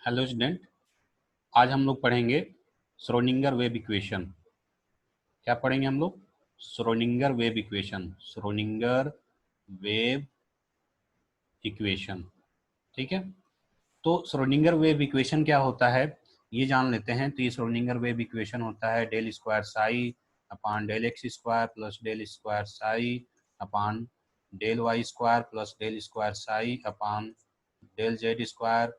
Hello student, आज हम लोग पढ़ेंगे श्रोडिंगर वेव इक्वेशन। क्या पढ़ेंगे हम लोग? Schrodinger wave equation. Schrodinger wave equation, ठीक है। तो श्रोडिंगर वेव इक्वेशन क्या होता है ये जान लेते हैं। तो ये श्रोडिंगर वेव इक्वेशन होता है del square psi upon del x square plus del square psi upon del Y square plus del square psi upon del Z square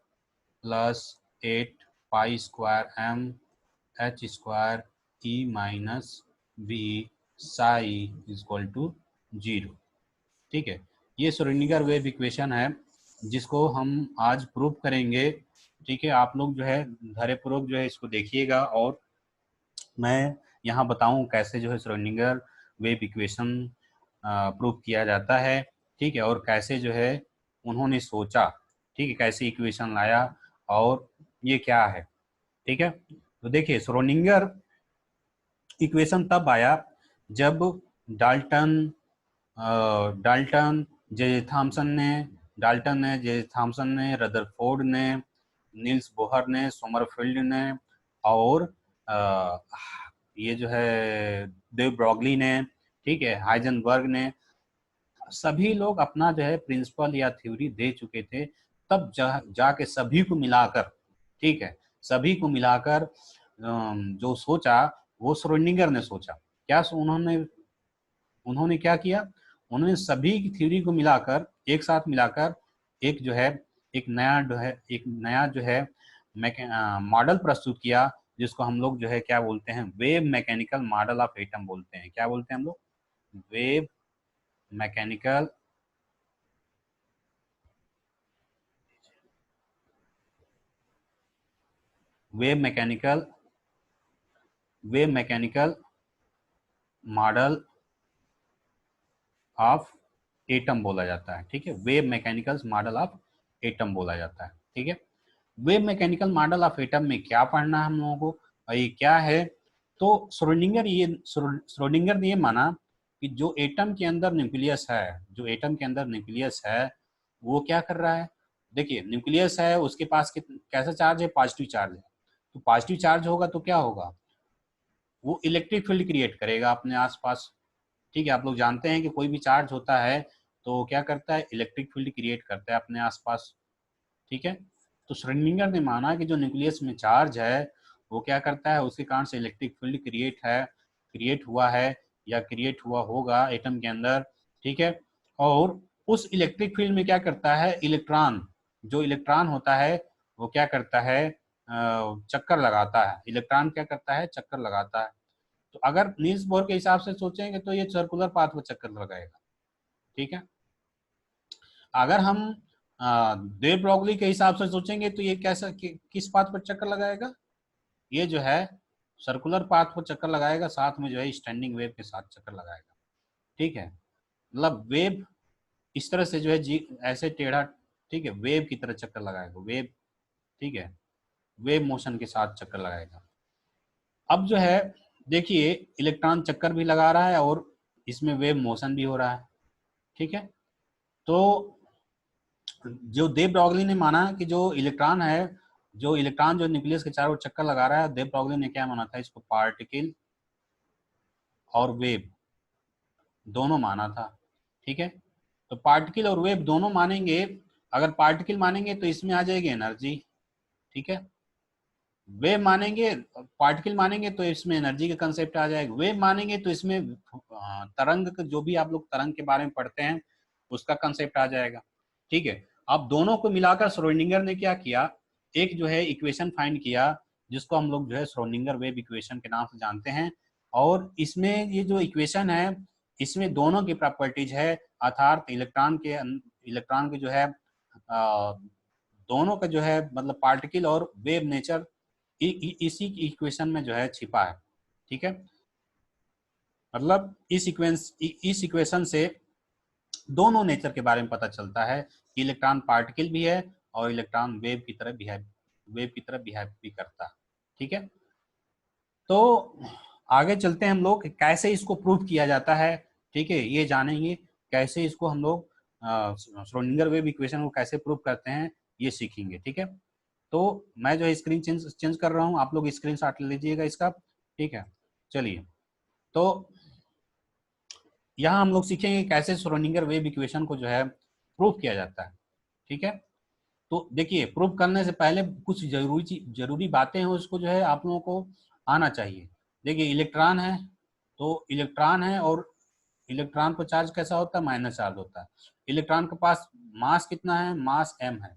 plus 8 pi square M H square E minus B psi equal to 0। ठीक है, ये Schrodinger wave equation है जिसको हम आज prove करेंगे। ठीक है, आप लोग जो है धैर्यपूर्वक जो है इसको देखिएगा और मैं यहाँ बताऊँ कैसे जो है श्रोडिंगर वेव इक्वेशन प्रूव किया जाता है। ठीक है, और कैसे जो है उन्होंने सोचा, ठीक है, कैसे इक्वेशन लाया और ये क्या है। ठीक है, तो देखिए श्रोडिंगर इक्वेशन तब आया जब डाल्टन डाल्टन जे थॉमसन ने रदरफोर्ड ने, नील्स बोहर ने, सोमरफील्ड ने और ये जो है देव ब्रॉगली ने, ठीक है, हाइजेनबर्ग ने, सभी लोग अपना जो है प्रिंसिपल या थ्योरी दे चुके थे। तब जाके सभी को मिलाकर, ठीक है, सभी को मिलाकर जो सोचा वो श्रोडिंगर ने सोचा। क्या उन्होंने क्या किया? उन्होंने सभी की थ्योरी को मिलाकर, एक साथ मिलाकर एक जो है एक नया जो है मॉडल प्रस्तुत किया, जिसको हम लोग जो है क्या बोलते हैं, wave mechanical model of atom बोलते हैं। क्या बोलते हैं हम लोग? Wave mechanical wave mechanical wave mechanical model of atom बोला जाता है। ठीक है, wave mechanical model of atom बोला जाता है। ठीक है, wave mechanical model of atom में क्या पढ़ना है हम लोगों को और ये क्या है? तो श्रोडिंगर ने ये माना कि जो एटम के अंदर न्यूक्लियस है, वो क्या कर रहा है? देखिए न्यूक्लियस है, उसके पास कैसा चार्ज है? पॉजिटिव चार्ज है। तो पॉजिटिव चार्ज होगा तो क्या होगा? वो इलेक्ट्रिक फील्ड क्रिएट करेगा अपने आसपास। ठीक है, आप लोग जानते हैं कि कोई भी चार्ज होता है तो क्या करता है? इलेक्ट्रिक फील्ड क्रिएट करता है अपने आसपास। ठीक है, तो श्रोडिंगर ने माना कि जो न्यूक्लियस में चार्ज है वो क्या करता है, उसके कारण से इलेक्ट्रिक फील्ड क्रिएट हुआ है या क्रिएट हुआ होगा एटम के अंदर। ठीक है, और उस इलेक्ट्रिक फील्ड में क्या करता है, इलेक्ट्रॉन होता है वो क्या करता है, चक्कर लगाता है। इलेक्ट्रॉन क्या करता है? चक्कर लगाता है। तो अगर नील्स बोर के हिसाब से सोचेंगे तो ये सर्कुलर पाथ पर चक्कर लगाएगा। ठीक है, अगर हम देव ब्रॉगली के हिसाब से सोचेंगे तो ये कैसा किस पाथ पर चक्कर लगाएगा? ये जो है सर्कुलर पाथ पर चक्कर लगाएगा, साथ में जो है स्टैंडिंग वेव के साथ चक्कर लगाएगा। ठीक है, मतलब वेव इस तरह से जो है जी ऐसे टेढ़ा, ठीक है, वेव की तरह चक्कर लगाएगा, वेव। ठीक है, वेव मोशन के साथ चक्कर लगाएगा। अब जो है देखिए इलेक्ट्रॉन चक्कर भी लगा रहा है और इसमें वेव मोशन भी हो रहा है। ठीक है, तो जो देव ब्रॉगली ने माना कि जो इलेक्ट्रॉन जो न्यूक्लियस के चारों ओर चक्कर लगा रहा है, देव ब्रॉगली ने क्या माना था? इसको पार्टिकल और वेव दोनों माना था। ठीक है, तो पार्टिकल और वेव दोनों मानेंगे। अगर पार्टिकल मानेंगे तो इसमें आ जाएगी एनर्जी। ठीक है, वेव मानेंगे, पार्टिकल मानेंगे तो इसमें एनर्जी का कंसेप्ट आ जाएगा। वेव मानेंगे तो इसमें तरंग, जो भी आप लोग तरंग के बारे में पढ़ते हैं उसका कंसेप्ट आ जाएगा। ठीक है, अब दोनों को मिलाकर श्रोडिंगर ने क्या किया, एक जो है इक्वेशन फाइंड किया जिसको हम लोग जो है श्रोडिंगर वेव इक्वेशन के नाम से जानते हैं। और इसमें ये जो इक्वेशन है इसमें दोनों की प्रॉपर्टीज है, अर्थात इलेक्ट्रॉन के जो है दोनों का जो है मतलब पार्टिकल और वेव नेचर इसी इक्वेशन में जो है छिपा है। ठीक है, मतलब इस इक्वेशन से दोनों नेचर के बारे में पता चलता है कि इलेक्ट्रॉन पार्टिकल भी है और इलेक्ट्रॉन वेव की तरह बिहेव भी करता है। ठीक है, तो आगे चलते हैं हम लोग कैसे इसको प्रूव किया जाता है। ठीक है, ये जानेंगे कैसे इसको हम लोग श्रोडिंगर वेव इक्वेशन को कैसे प्रूव करते हैं, ये सीखेंगे। ठीक है, तो मैं जो है स्क्रीन चेंज कर रहा हूँ, आप लोग स्क्रीन शॉट ले लीजिएगा इसका, ठीक है। चलिए, तो यहाँ हम लोग सीखेंगे कैसे श्रोडिंगर वेव इक्वेशन को जो है प्रूफ किया जाता है, ठीक है। तो देखिए, प्रूफ करने से पहले कुछ जरूरी बातें हैं, उसको जो है आप लोगों को आना चाहिए। देखिए, इलेक्ट्रॉन है, तो इलेक्ट्रॉन है और इलेक्ट्रॉन पर चार्ज कैसा होता है, माइनस चार्ज होता है। इलेक्ट्रॉन के पास मास कितना है, मास m है,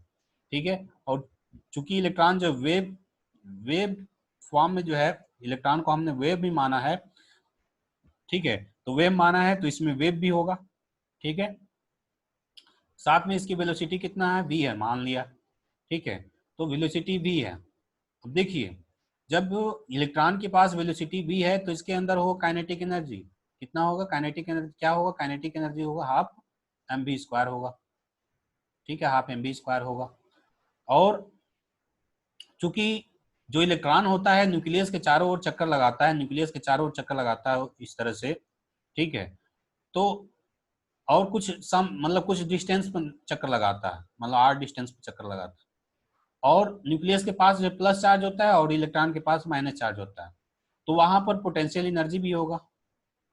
ठीक है। और चूंकि इलेक्ट्रॉन जो वेव वेव फॉर्म में जो है, इलेक्ट्रॉन को हमने वेव भी माना है, ठीक है। तो वेव माना है तो इसमें वेव भी होगा, ठीक है। साथ में इसकी वेलोसिटी कितना है, v है, मान लिया, ठीक है। तो वेलोसिटी v है। अब देखिए, जब इलेक्ट्रॉन के पास वेलोसिटी v है तो इसके अंदर होगा काइनेटिक एनर्जी, कितना होगा काइनेटिक एनर्जी, क्या होगा काइनेटिक एनर्जी होगा हाफ mv² होगा, ठीक है, हाफ mv² होगा। और चूंकि जो इलेक्ट्रॉन होता है न्यूक्लियस के चारों ओर चक्कर लगाता है, न्यूक्लियस के चारों ओर चक्कर लगाता है इस तरह से, ठीक है। तो और कुछ सम मतलब कुछ डिस्टेंस पर चक्कर लगाता है, मतलब r डिस्टेंस पर चक्कर लगाता है। और न्यूक्लियस के पास जो प्लस चार्ज होता है और इलेक्ट्रॉन के पास माइनस चार्ज होता है, तो वहां पर पोटेंशियल एनर्जी भी होगा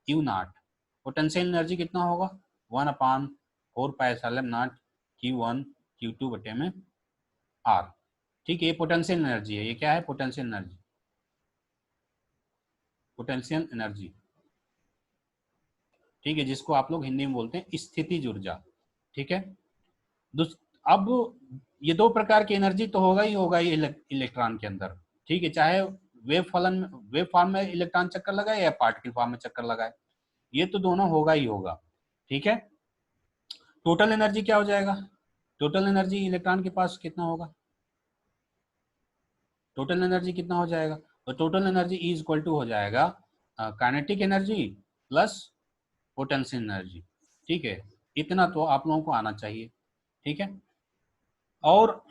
Q0। पोटेंशियल एनर्जी कितना होगा, 1/4πε0 Q1 Q2 बटे में R, ठीक है। ये पोटेंशियल एनर्जी है, ये क्या है, पोटेंशियल एनर्जी, पोटेंशियल एनर्जी, ठीक है, जिसको आप लोग हिंदी में बोलते हैं स्थितिज ऊर्जा, ठीक है। अब ये दो प्रकार की एनर्जी तो होगा ही होगा इलेक्ट्रॉन के अंदर, ठीक है, चाहे वेव फॉर्म में इलेक्ट्रॉन चक्कर लगाए या पार्टिकल फॉर्म में चक्कर लगाए, ये तो दोनों होगा ही होगा, ठीक है। टोटल एनर्जी क्या हो जाएगा, टोटल एनर्जी इलेक्ट्रॉन के पास कितना होगा, टोटल एनर्जी कितना हो जाएगा, तो total energy is equal to हो जाएगा kinetic energy plus potential energy, ठीक है। इतना तो आप लोगों को आना चाहिए, ठीक है। और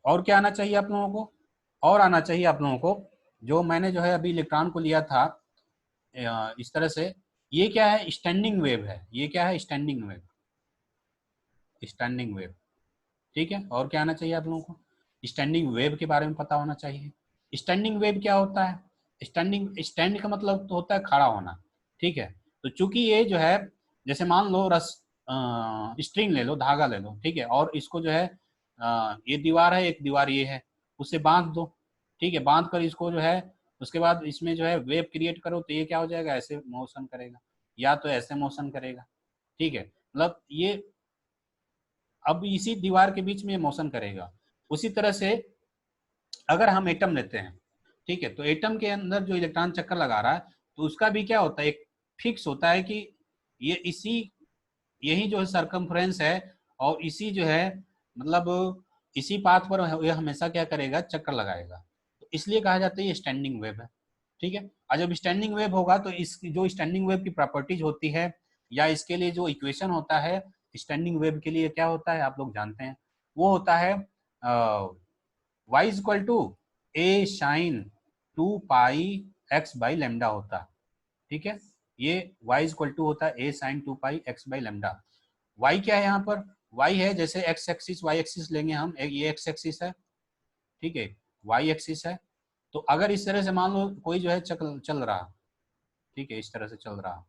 क्या आना चाहिए आप लोगों को, और आना चाहिए आप लोगों को, जो मैंने जो है अभी इलेक्ट्रॉन को लिया था इस तरह से, ये क्या है, स्टैंडिंग वेव है, ये क्या है, स्टैंडिंग वेव, स्टैंडिंग वेव, ठीक है। और क्या आना चाहिए आप लोगों को, स्टैंडिंग वेव के बारे में पता होना चाहिए। स्टैंडिंग वेव क्या होता है, स्टैंड का मतलब तो होता है खड़ा होना, ठीक है। तो चूंकि ये जो है, जैसे मान लो स्ट्रिंग ले लो, धागा ले लो, ठीक है, और इसको जो है ये दीवार है, एक दीवार ये है, उसे बांध दो, ठीक है, बांध कर इसको जो है, उसके बाद इसमें जो है वेव क्रिएट करो, तो ये क्या हो जाएगा, ऐसे मोशन करेगा या तो ऐसे मोशन करेगा, ठीक है। मतलब ये अब इसी दीवार के बीच में मोशन करेगा। उसी तरह से अगर हम एटम लेते हैं, ठीक है, तो एटम के अंदर जो इलेक्ट्रॉन चक्कर लगा रहा है, तो उसका भी क्या होता है, एक फिक्स होता है कि ये यही जो है सरकमफ्रेंस है, और इसी जो है मतलब इसी पाथ पर ये हमेशा क्या करेगा, चक्कर लगाएगा, तो इसलिए कहा जाता है ये स्टैंडिंग वेव है, ठीक है। और जब स्टैंडिंग वेव होगा तो इसकी जो स्टैंडिंग वेव की प्रॉपर्टीज होती है, या इसके लिए जो इक्वेशन होता है स्टैंडिंग वेव के लिए, क्या होता है आप लोग जानते हैं, वो होता है y equal to A sine 2π(x/λ) होता है, ठीक है। ये y इक्वल टू होता है ए साइन 2π(x/λ)। y क्या है यहाँ पर, y है जैसे x एक्सिस y एक्सिस लेंगे हम, ये x एक्सिस है, ठीक है, y एक्सिस है। तो अगर इस तरह से मान लो कोई जो है चल रहा, ठीक है, इस तरह से चल रहा,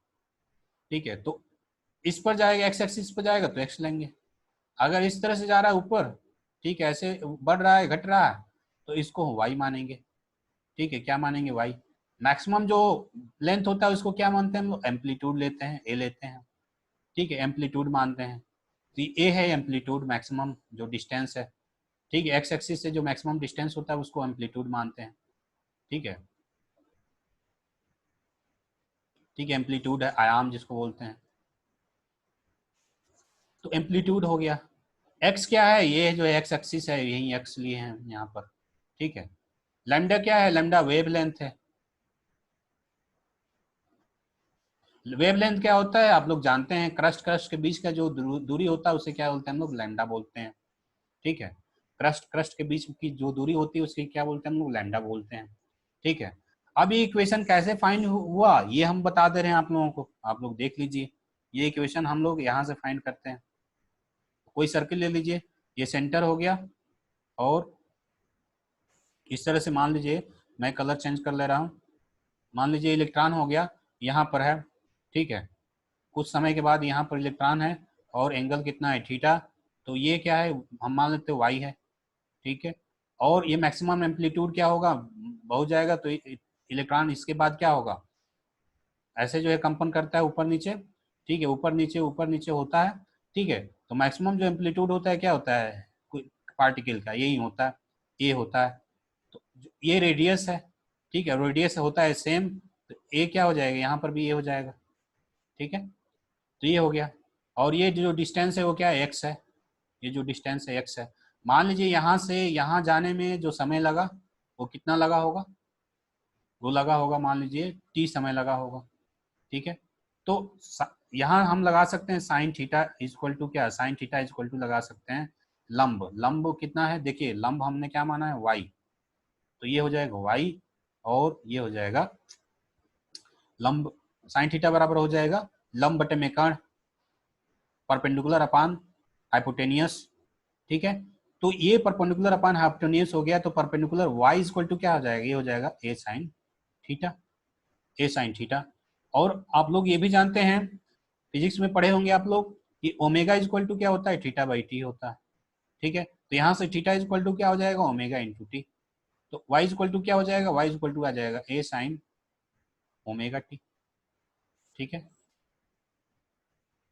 ठीक है, तो इस पर जाएगा, x एक्सिस पर जाएगा तो x लेंगे। अगर इस तरह से जा रहा है ऊपर, ठीक है, ऐसे बढ़ रहा है घट रहा है, तो इसको y मानेंगे, ठीक है, क्या मानेंगे, y। मैक्सिमम जो लेंथ होता है उसको क्या मानते हैं हम लोग, एम्पलीट्यूड लेते हैं, a लेते हैं, ठीक है, एम्पलीट्यूड मानते हैं। तो ए है एम्पलीट्यूड, मैक्सिमम जो डिस्टेंस है, ठीक है, एक्स एक्सिस से जो मैक्सिमम डिस्टेंस होता है उसको एम्पलीट्यूड मानते हैं, ठीक है, ठीक है, एम्पलीट्यूड है, आयाम जिसको बोलते हैं। तो एम्पलीट्यूड हो गया। एक्स क्या है, ये जो एक्स एक्सिस है, यही एक्स लिए हैं यहाँ पर, ठीक है। लैम्डा क्या है, लैम्डा वेव लेंथ है। वेव लेंथ क्या होता है आप लोग जानते हैं, क्रस्ट के बीच का जो दूरी होता है उसे क्या बोलते हैं हम लोग, लैम्डा बोलते हैं, ठीक है। क्रस्ट के बीच की जो दूरी होती है उसकी क्या बोलते हैं हम लोग, लैम्डा बोलते हैं, ठीक है। अब ये इक्वेशन कैसे फाइंड हुआ ये हम बता दे रहे हैं आप लोगों को, आप लोग देख लीजिए। ये इक्वेशन हम लोग यहाँ से फाइंड करते हैं। कोई सर्किल ले लीजिए, ये सेंटर हो गया, और इस तरह से मान लीजिए मैं कलर चेंज कर ले रहा हूँ, मान लीजिए इलेक्ट्रॉन हो गया यहाँ पर है, ठीक है, कुछ समय के बाद यहाँ पर इलेक्ट्रॉन है और एंगल कितना है थीटा, तो ये क्या है हम मान लेते हैं वाई है, ठीक है, और ये मैक्सिमम एम्पलीट्यूड क्या होगा, बहुत जाएगा तो इलेक्ट्रॉन इसके बाद क्या होगा, ऐसे जो है कंपन करता है ऊपर नीचे, ठीक है, ऊपर नीचे होता है, ठीक है, तो मैक्सिमम जो एम्पलीट्यूड होता है क्या होता है कोई पार्टिकल का, यही होता है, ए होता है, तो ये रेडियस है, ठीक है, रेडियस होता है सेम, तो ए क्या हो जाएगा यहाँ पर भी ए हो जाएगा, ठीक है, तो ये हो गया, और ये जो डिस्टेंस है वो क्या है एक्स है, ये जो डिस्टेंस है एक्स है, मान लीजिए यहाँ से यहाँ जाने में जो समय लगा वो कितना लगा होगा, वो लगा होगा मान लीजिए टी समय लगा होगा, ठीक है, तो यहाँ हम लगा सकते हैं साइन थीटा इक्वल टू क्या, साइन थीटा इक्वल टू लगा सकते हैं लंब, लंब कितना है देखिए, लंब हमने क्या माना है वाई, तो ये हो जाएगा वाई और ये हो जाएगा लंब, साइन थीटा बराबर हो जाएगा लंब बटे में कर्ण परपेंडिकुलर अपान हाइपोटेनियस, ठीक है, तो ये परपेंडिकुलर अपान हाइपोटेनियस हो गया, तो परपेंडिकुलर वाई इक्वल टू क्या हो जाएगा, ये हो जाएगा A sine theta, A sine theta, और आप लोग ये भी जानते हैं फिजिक्स में पढ़े होंगे आप लोग कि ओमेगा इक्वल टू क्या होता है थीटा बाई टी होता है, ठीक है, तो यहाँ से थीटा इक्वल टू क्या हो जाएगा ओमेगा इंटू टी, तो वाई इक्वल टू क्या हो जाएगा, वाई इक्वल टू आ जाएगा ए साइन ओमेगा टी, ठीक है,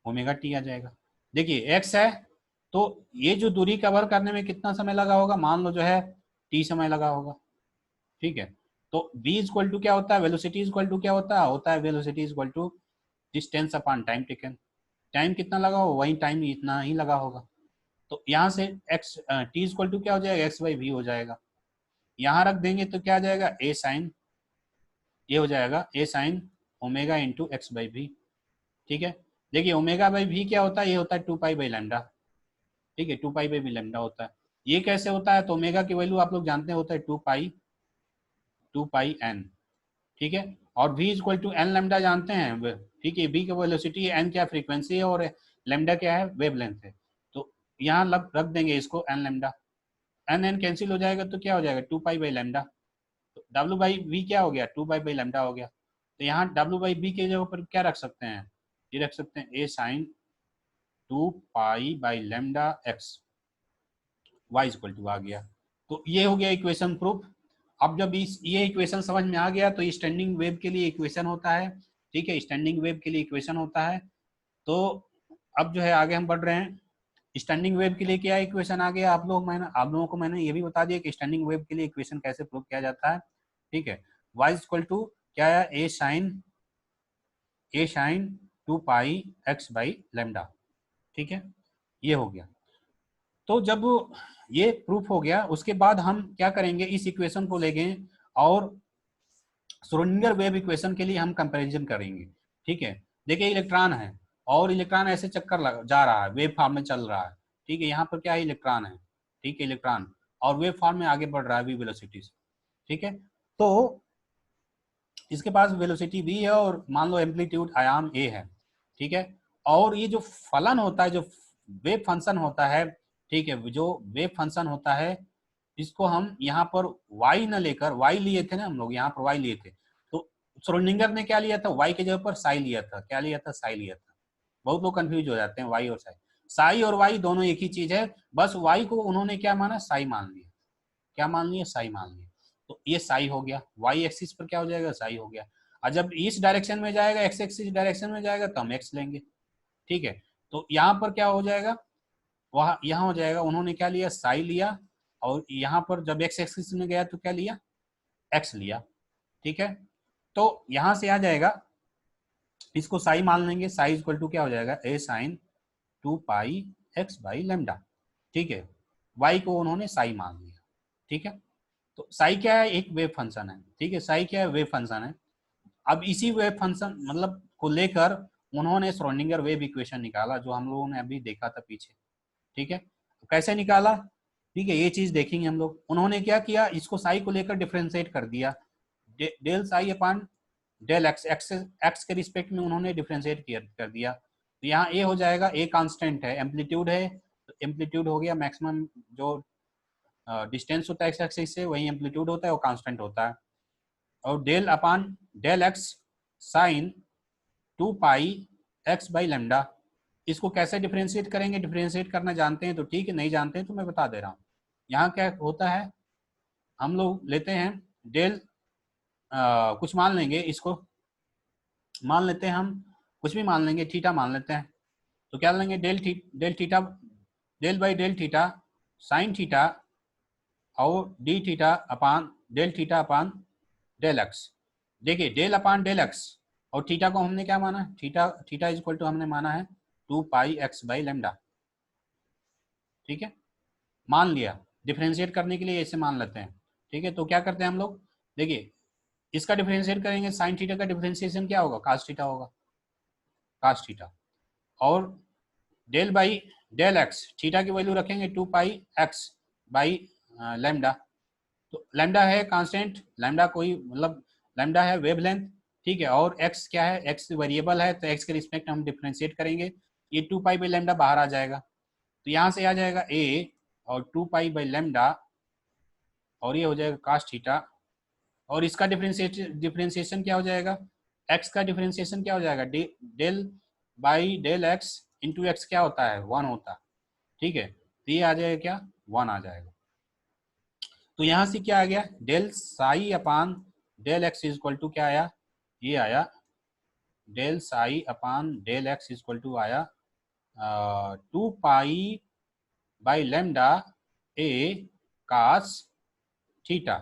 ओमेगा टी आ जाएगा, देखिए एक्स है तो ये जो दूरी कवर करने में कितना समय लगा होगा, मान लो जो है टी समय लगा होगा, ठीक है, तो v इक्वल टू क्या होता है, वेलोसिटी इक्वल टू क्या होता है velocity equal to distance upon time taken, time कितना लगा हो वही टाइम इतना ही लगा होगा, तो यहाँ से एक्स टी इक्वल टू क्या हो जाएगा एक्स बाई वी हो जाएगा, यहाँ रख देंगे तो क्या आ जाएगा ए साइन, ये हो जाएगा A sine omega into X by V, ठीक है, देखिए ओमेगा बाई वी क्या होता है, ये होता है 2 पाई बाई लैम्डा, ठीक है, 2 पाई बाई लैम्डा होता है, ये कैसे होता है, तो ओमेगा की वैल्यू आप लोग जानते हैं होता है 2 पाई एन, ठीक है, और v equal to N lambda जानते हैं, ठीक है, v की वेलोसिटी है, एन क्या फ्रीक्वेंसी है और लेमडा क्या है वेवलेंथ है, तो यहाँ रख देंगे इसको N lambda, N N cancel हो जाएगा तो क्या हो जाएगा 2 पाई बाई लेमडा, तो डब्ल्यू बाई वी क्या हो गया 2 पाई बाई लेमडा हो गया, तो यहाँ डब्ल्यू बाई बी के जगह पर क्या रख सकते हैं, ये रख सकते हैं A sine 2 pi by lambda X, Y equal to आ गया, तो ये हो गया इक्वेशन प्रूफ। अब जब इस ये इक्वेशन समझ में आ गया तो स्टैंडिंग वेव के लिए इक्वेशन होता है, ठीक है, स्टैंडिंग वेव के लिए इक्वेशन होता है, तो अब जो है आगे हम बढ़ रहे हैं, स्टैंडिंग वेव के लिए क्या इक्वेशन आ गया, आप लोगों को मैंने ये भी बता दिया कि स्टैंडिंग वेव के लिए इक्वेशन कैसे प्रूव किया जाता है, ठीक है, वाई इक्वल टू क्या है A sine 2 pi x by lambda, ठीक है, ये हो गया, तो जब ये प्रूफ हो गया उसके बाद हम क्या करेंगे, इस इक्वेशन को लेंगे और श्रोडिंगर वेव इक्वेशन के लिए हम कंपैरिजन करेंगे, ठीक है, देखिए इलेक्ट्रॉन है और इलेक्ट्रॉन ऐसे चक्कर जा रहा है, वेव फॉर्म में चल रहा है, ठीक है, यहाँ पर क्या है इलेक्ट्रॉन है, ठीक है, इलेक्ट्रॉन और वेव फॉर्म में आगे बढ़ रहा है वी वेलोसिटी से, ठीक है, तो इसके पास वेलोसिटी v है और मान लो एम्पलीट्यूड आयाम a है, ठीक है, और ये जो फलन होता है, जो वेव फंक्शन होता है, ठीक है, जो वेव फंक्शन होता है इसको हम यहाँ पर y न लेकर, y लिए थे ना हम लोग, यहाँ पर y लिए थे, तो श्रोडिंगर ने क्या लिया था, y के जगह पर साई लिया था, क्या लिया था, साई लिया था, बहुत लोग कंफ्यूज हो जाते हैं y और साई, साई और y दोनों एक ही चीज है, बस y को उन्होंने क्या माना, साई मान लिया, क्या मान लिया, साई मान लिया, तो ये साई हो गया, वाई एक्सिस पर क्या हो जाएगा, साई हो गया, और जब इस डायरेक्शन में जाएगा, एक्स एक्सिस डायरेक्शन में जाएगा तो हम एक्स लेंगे, ठीक है, तो यहाँ पर क्या हो जाएगा, वह यहाँ हो जाएगा, उन्होंने क्या लिया, साई लिया, और यहाँ पर जब एक्स एक्सिस में गया तो क्या लिया, एक्स लिया, ठीक है, तो यहाँ से आ जाएगा, इसको साई मान लेंगे, साई इक्वल टू क्या हो जाएगा, A sine 2 pi x by lambda, ठीक है, वाई को उन्होंने साई मान लिया, ठीक है, तो साई क्या है, एक वेव फंक्शन है, ठीक है, साई क्या है, वेव फंक्शन है, अब इसी वेव फंक्शन मतलब को लेकर उन्होंने श्रोडिंगर वेव इक्वेशन निकाला, जो हम लोगों ने अभी देखा था पीछे, ठीक है, कैसे निकाला, ठीक है, ये चीज देखेंगे हम लोग, उन्होंने क्या किया, इसको साई को लेकर डिफ्रेंशिएट कर दिया, del psi upon del X, X के रिस्पेक्ट में उन्होंने डिफ्रेंशिएट कर दिया, तो यहाँ ए हो जाएगा, ए कांस्टेंट है, एम्पलीट्यूड है, तो एम्पलीट्यूड हो गया मैक्सिमम जो डिस्टेंस होता है एक्स एक्सिस से, वही एम्पलीट्यूड होता है, वो कांस्टेंट होता है। और del upon del X sine 2 pi x by lambda, इसको कैसे डिफ्रेंशिएट करेंगे? डिफ्रेंशिएट करना जानते हैं तो ठीक है, नहीं जानते हैं तो मैं बता दे रहा हूँ। यहाँ क्या होता है, हम लोग लेते हैं डेल कुछ मान लेंगे, इसको मान लेते हैं हम, कुछ भी मान लेंगे, थीटा मान लेते हैं। तो क्या लेंगे, del theta del by del theta sine theta और D theta upon del theta upon del X. देखिए डेल अपान डेल एक्स और थीटा को हमने क्या माना, theta theta is equal to हमने माना है 2 पाई एक्स बाई लेमडा। ठीक है, मान लिया, डिफ्रेंशिएट करने के लिए ऐसे मान लेते हैं। ठीक है, तो क्या करते हैं हम लोग, देखिए इसका डिफ्रेंशिएट करेंगे, साइन थीटा का डिफ्रेंशिएशन क्या होगा, कास थीटा होगा, कास थीटा। और del by del X, theta की वैल्यू रखेंगे 2 पाई एक्स बाई लेमडा। तो लैम्डा है कांस्टेंट, लैम्डा कोई मतलब लैम्डा है वेवलेंथ। ठीक है, और एक्स क्या है, एक्स वेरिएबल है, तो एक्स के रिस्पेक्ट हम डिफ्रेंशिएट करेंगे। ये 2 पाई बाई लेमडा बाहर आ जाएगा, तो यहाँ से आ जाएगा ए और 2 पाई बाई लेमडा, और ये हो जाएगा कास थीटा। और इसका डिफ्रेंशिएशन क्या हो जाएगा, एक्स का डिफ्रेंशिएशन क्या हो जाएगा, del by del x into x क्या होता है, 1 होता है। ठीक है, तो ये आ जाएगा क्या, 1 आ जाएगा। तो यहां से क्या आ गया, del psi upon del x equal to क्या आया, ये आया del psi upon del x equal to आया 2 pi by lambda a cos theta.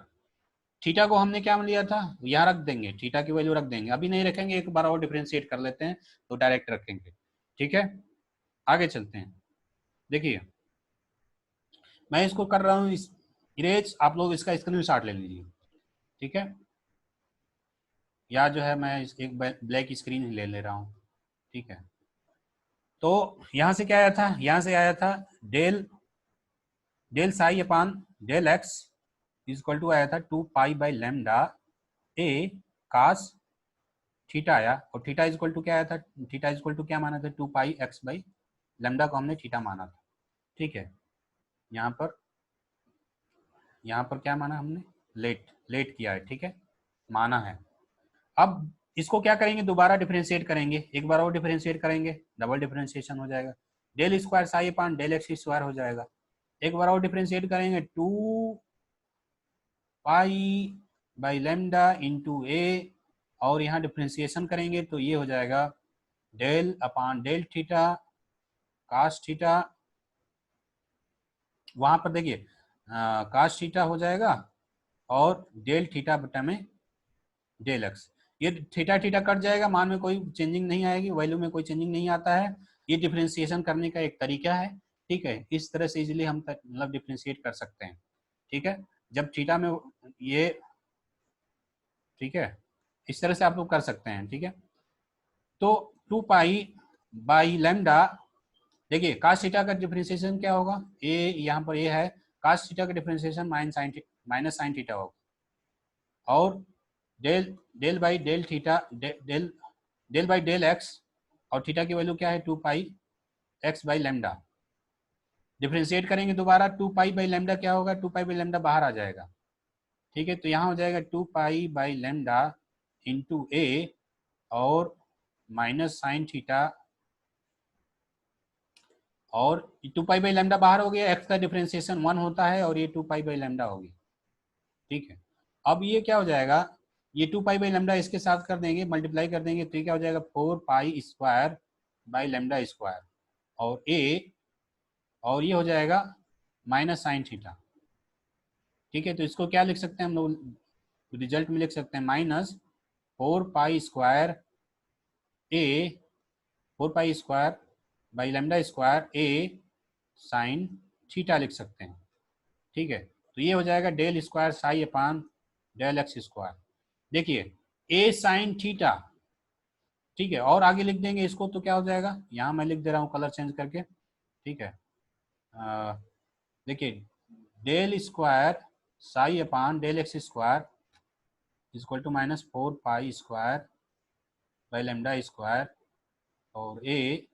Theta को हमने क्या लिया था, यहाँ रख देंगे, थीटा की वैल्यू रख देंगे, अभी नहीं रखेंगे, एक बार और डिफ्रेंशिएट कर लेते हैं तो डायरेक्ट रखेंगे। ठीक है, आगे चलते हैं। देखिए मैं इसको कर रहा हूँ इरेज, आप लोग इसका स्क्रीनशॉट ले लीजिए। ठीक है, या जो है मैं एक ब्लैक स्क्रीन ही ले ले रहा हूँ। ठीक है, तो यहाँ से क्या आया था, यहाँ से आया था del del psi upon del x equal to आया था 2 pi by lambda a cos theta आया, और थीटा इक्वल टू क्या आया था, थीटा इक्वल टू क्या माना था, 2 पाई एक्स बाई लेमडा को हमने थीटा माना था। ठीक है, यहाँ पर क्या माना हमने, लेट लेट किया है। ठीक है, माना है। अब इसको क्या करेंगे, दोबारा डिफरेंशिएट करेंगे, एक बार और डिफरेंशिएट करेंगे, डबल डिफरेंशिएशन हो जाएगा, del square psi upon del x square हो जाएगा। एक बार और डिफरेंशिएट करेंगे, 2 pi by lambda into a, और यहाँ डिफरेंशिएशन करेंगे तो ये हो जाएगा del upon del theta cos theta, वहां पर देखिए कास थीटा हो जाएगा और डेल थीटा बटा में डेल एक्स। ये थीटा थीटा कट जाएगा, मान में कोई चेंजिंग नहीं आएगी, वैल्यू में कोई चेंजिंग नहीं आता है। ये डिफ्रेंसिएशन करने का एक तरीका है। ठीक है, इस तरह से इजीली हम मतलब डिफ्रेंशिएट कर सकते हैं। ठीक है, जब थीटा में ये, ठीक है, इस तरह से आप लोग कर सकते हैं। ठीक है, तो 2 पाई बाई लेमडा, देखिए कास थीटा का डिफ्रेंसिएशन क्या होगा, ए यहाँ पर ये है, कास थीटा का डिफ्रेंसिएशन माइनस साइन थीटा होगा, और del del by del theta del del by del x, और थीटा की वैल्यू क्या है, 2 pi x by lambda. Differentiate करेंगे दोबारा, 2 पाई बाई लेमडा क्या होगा, 2 पाई बाई लेमडा बाहर आ जाएगा। ठीक है, तो यहाँ हो जाएगा 2 pi by lambda into a और माइनस साइन थीटा, और 2 पाई बाई लेमडा बाहर हो गया, एक्स का डिफ्रेंसिएशन 1 होता है, और ये 2 पाई बाई लेमडा होगी। ठीक है, अब ये क्या हो जाएगा, ये 2 पाई बाई लेमडा इसके साथ कर देंगे, मल्टीप्लाई कर देंगे, तो ये क्या हो जाएगा, 4 pi square by lambda square, और ए, और ये हो जाएगा माइनस साइन थीटा। ठीक है, तो इसको क्या लिख सकते हैं हम लोग, रिजल्ट में लिख सकते हैं -4 pi square a, 4 pi square by lambda square a sine theta लिख सकते हैं। ठीक है, तो ये हो जाएगा del square psi upon del x square. देखिए ए साइन थीटा, ठीक है, और आगे लिख देंगे इसको, तो क्या हो जाएगा, यहाँ मैं लिख दे रहा हूँ कलर चेंज करके। ठीक है, देखिए del square psi upon del x square equal to -4 pi square by lambda square, और ए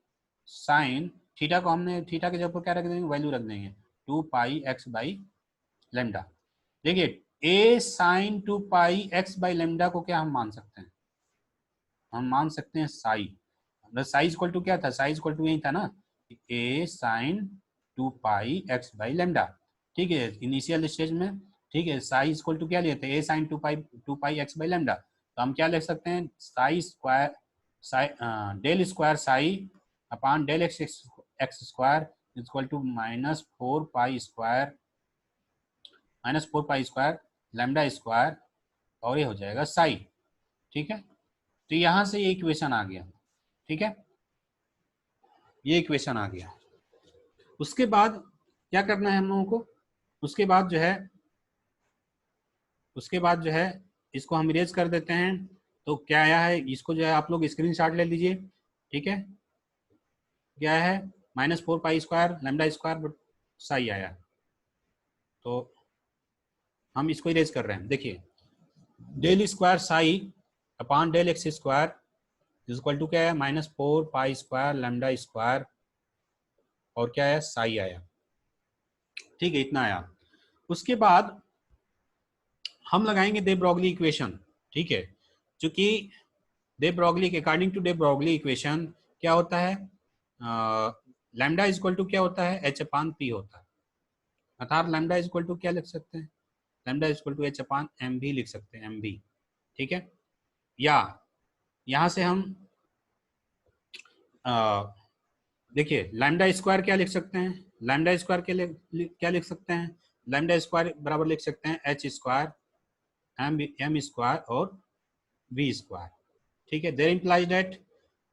साइन थीटा को हमने थीटा के जगह पर क्या रख देंगे, वैल्यू रख देंगे 2 पाई एक्स बाई लेमडा। देखिए a sine 2 pi x by lambda को क्या हम मान सकते हैं, हम मान सकते हैं साई। साई इक्वल टू क्या था, साई इक्वल टू यही था ना, a sine 2 pi x by lambda. ठीक है, इनिशियल स्टेज में। ठीक है, साई इक्वल टू क्या लिए थे, a sine 2 pi x by lambda. तो हम क्या लिख सकते हैं, psi square psi del square psi upon del x square equal to minus four pi square lambda square, और ये हो जाएगा साई। ठीक है, तो यहाँ से ये इक्वेशन आ गया। ठीक है, ये इक्वेशन आ गया। उसके बाद क्या करना है हम लोगों को, उसके बाद जो है इसको हम इरेज कर देते हैं। तो क्या आया है, इसको जो है आप लोग स्क्रीनशॉट ले लीजिए। ठीक है, क्या है, minus four pi square lambda square but psi आया। तो हम इसको इरेज कर रहे हैं। देखिए del square psi upon del x square equal to क्या है, minus four pi square lambda square, और क्या है, साई आया। ठीक है, इतना आया। उसके बाद हम लगाएंगे दे ब्रॉगली इक्वेशन। ठीक है, चूंकि de Broglie according to de Broglie equation क्या होता है, लैम्डा इक्वल टू क्या होता है, एच अपान पी होता है। अर्थात लैम्डा इक्वल टू क्या लिख सकते हैं, lambda equal to h upon m भी लिख सकते हैं, एम भी। ठीक है, या यहाँ से हम देखिए लैम्डा स्क्वायर क्या लिख सकते हैं, लैम्डा स्क्वायर क्या लिख सकते हैं, लैम्डा स्क्वायर बराबर लिख सकते हैं एच स्क्वायर एम स्क्वायर और वी स्क्वायर। ठीक है, देयर इंप्लाइज दैट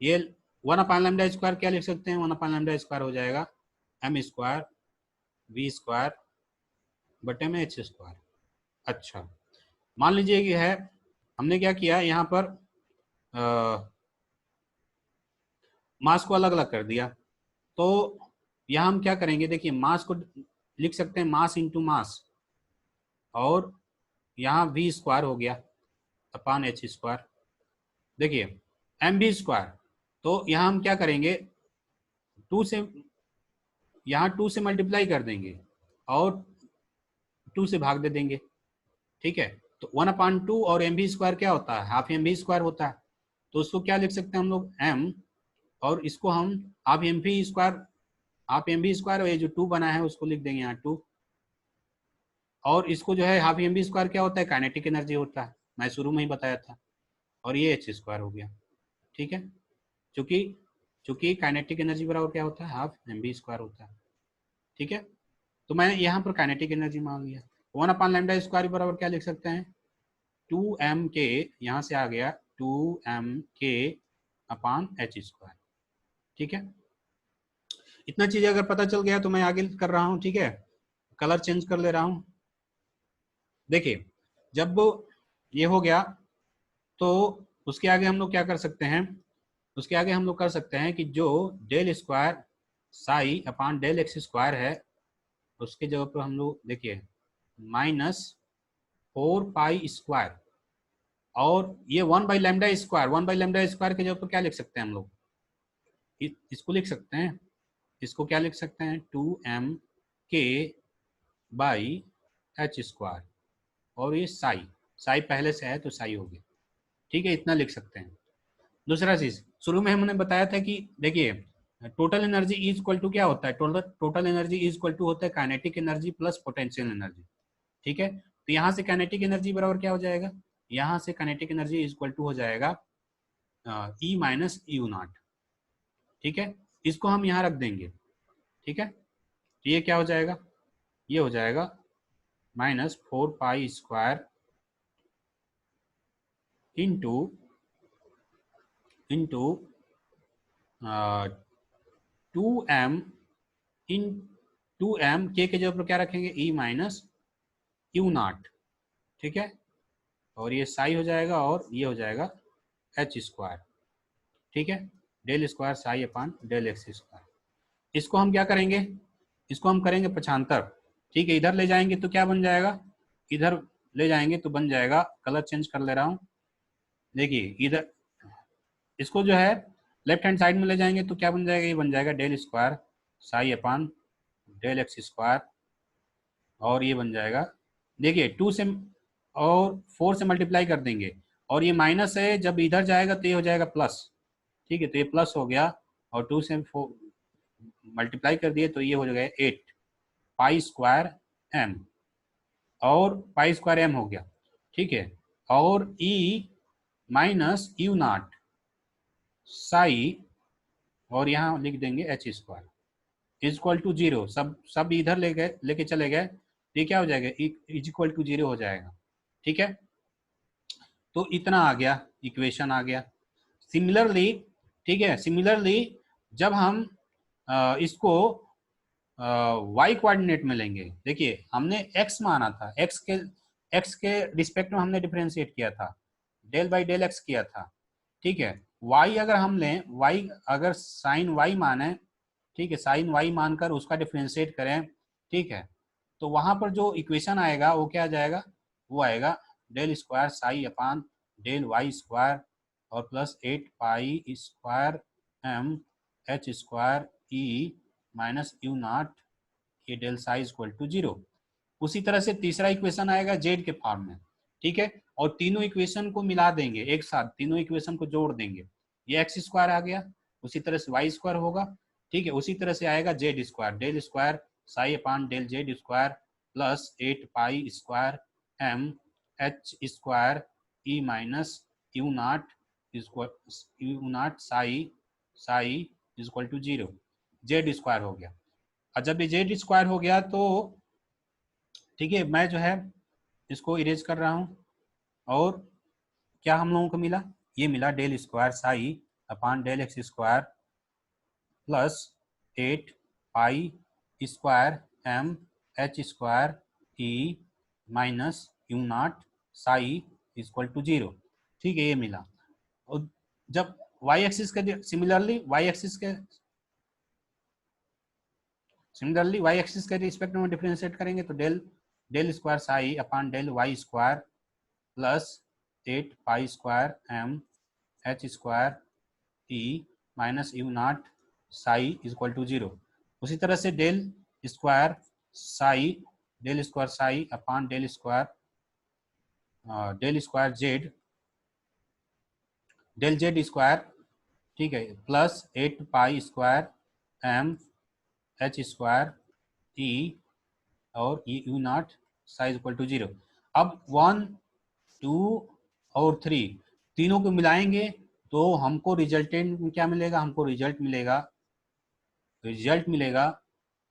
ये वन अपान लैम्डा स्क्वायर क्या लिख सकते हैं, वन अपान लैम्डा स्क्वायर हो जाएगा एम स्क्वायर वी स्क्वायर बटे में एच स्क्वायर। अच्छा, मान लीजिए कि है, हमने क्या किया यहाँ पर मास को अलग अलग कर दिया। तो यहाँ हम क्या करेंगे, देखिए मास को लिख सकते हैं मास इंटू मास, और यहाँ वी स्क्वायर हो गया अपान एच स्क्वायर। देखिए एम बी स्क्वायर, तो यहाँ हम क्या करेंगे, टू से यहाँ टू से मल्टीप्लाई कर देंगे और टू से भाग दे देंगे। ठीक है, तो वन अपान टू और एम बी स्क्वायर क्या होता है, हाफ एम बी स्क्वायर होता है। तो उसको क्या लिख सकते हैं हम लोग, एम, और इसको हम half m b square, half m b square, ये जो टू बना है उसको लिख देंगे यहाँ टू, और इसको जो है हाफ एम बी स्क्वायर क्या होता है, काइनेटिक एनर्जी होता है, मैं शुरू में ही बताया था, और ये एच स्क्वायर हो गया। ठीक है, चूंकि चूंकि काइनेटिक एनर्जी बराबर क्या होता है, हाफ एम बी स्क्वायर होता है। ठीक है, तो मैंने यहाँ पर काइनेटिक एनर्जी मान लिया। वन अपान लैम्डा स्क्वायर बराबर क्या लिख सकते हैं, टू एम के, यहाँ से आ गया टू एम के अपान एच स्क्वायर। ठीक है, इतना चीज अगर पता चल गया तो मैं आगे कर रहा हूँ। ठीक है, कलर चेंज कर ले रहा हूँ। देखिए जब ये हो गया तो उसके आगे हम लोग क्या कर सकते हैं, उसके आगे हम लोग कर सकते हैं कि जो del square psi upon del x square है, उसके जगह पर हम लोग देखिए माइनस फोर पाई स्क्वायर, और ये one by lambda square, one by lambda square के जगह पर क्या लिख सकते हैं हम लोग, इसको लिख सकते हैं, इसको क्या लिख सकते हैं, टू एम के बाई एच स्क्वायर, और ये साई, साई पहले से है तो साई हो गया। ठीक है, इतना लिख सकते हैं। दूसरा चीज शुरू में हमने बताया था कि देखिए total energy is equal to क्या होता है, total energy is equal to होता है kinetic energy plus potential energy. ठीक है, तो यहाँ से काइनेटिक एनर्जी बराबर क्या हो जाएगा, यहाँ से kinetic energy is equal to हो जाएगा ई माइनस यू नॉट। ठीक है, इसको हम यहाँ रख देंगे। ठीक है, तो ये क्या हो जाएगा, ये हो जाएगा minus four pi square into into two m into m के जगह पर क्या रखेंगे, ई माइनस यू नॉट। ठीक है, और ये साई हो जाएगा और ये हो जाएगा एच स्क्वायर। ठीक है, del square psi upon del x square. इसको हम क्या करेंगे, इसको हम करेंगे पक्षांतर। ठीक है, इधर ले जाएंगे तो क्या बन जाएगा, इधर ले जाएंगे तो बन जाएगा, कलर चेंज कर ले रहा हूँ। देखिए इधर इसको जो है लेफ्ट हैंड साइड में ले जाएंगे तो क्या बन जाएगा, ये बन जाएगा del square psi upon del x square, और ये बन जाएगा, देखिए 2 से और 4 से मल्टीप्लाई कर देंगे, और ये माइनस है, जब इधर जाएगा तो ये हो जाएगा प्लस। ठीक है, तो ये प्लस हो गया, और 2 से 4 मल्टीप्लाई कर दिए तो ये हो जाएगा 8 पाई स्क्वायर एम, और पाई स्क्वायर एम हो गया। ठीक है, और e minus you not psi, और यहाँ लिख देंगे h square is equal to 0। सब इधर लेके चले गए, ये क्या हो जाएगा, इज इक्वल टू 0 हो जाएगा। ठीक है, तो इतना आ गया, इक्वेशन आ गया। सिमिलरली, ठीक है, सिमिलरली जब हम इसको वाई कोऑर्डिनेट में लेंगे, देखिए हमने एक्स माना था, एक्स के रिस्पेक्ट में हमने डिफरेंशिएट किया था, डेल बाई डेल एक्स किया था। ठीक है, वाई अगर हम लें, वाई अगर साइन वाई माने, ठीक है, साइन वाई मानकर उसका डिफरेंशिएट करें, ठीक है, तो वहां पर जो इक्वेशन आएगा वो क्या आ जाएगा, वो आएगा del square psi upon del Y square और plus 8 pi square M H square E minus you not A del psi equal to 0। उसी तरह से तीसरा इक्वेशन आएगा जेड के फॉर्म में। ठीक है, और तीनों इक्वेशन को मिला देंगे एक साथ, तीनों इक्वेशन को जोड़ देंगे, ये एक्स स्क्वायर आ गया, उसी तरह से वाई स्क्वायर होगा। ठीक है, उसी तरह से आएगा z square, del square psi upon del Z square plus 8 pi square M H square E minus you not psi psi equal to 0। Z square हो गया, और जब ये जेड स्क्वायर हो गया तो ठीक है, मैं जो है इसको इरेज कर रहा हूँ, और क्या हम लोगों को मिला, ये मिला del square psi upon del x square plus 8 pi square M H square E minus you not psi equal to 0। ठीक है, ये मिला। और जब वाई एक्सिस के सिमिलरली वाई एक्सिस के रिस्पेक्ट में डिफरेंशिएट करेंगे तो del square psi upon del Y square plus 8 pi square M H square E minus you not psi equal to 0। उसी तरह से del square psi upon del square Z square, ठीक है, plus 8 pi square M H square E और U not psi equal to 0। अब 1 2 और 3 तीनों को मिलाएंगे तो हमको रिजल्टेंट में क्या मिलेगा, हमको रिजल्ट मिलेगा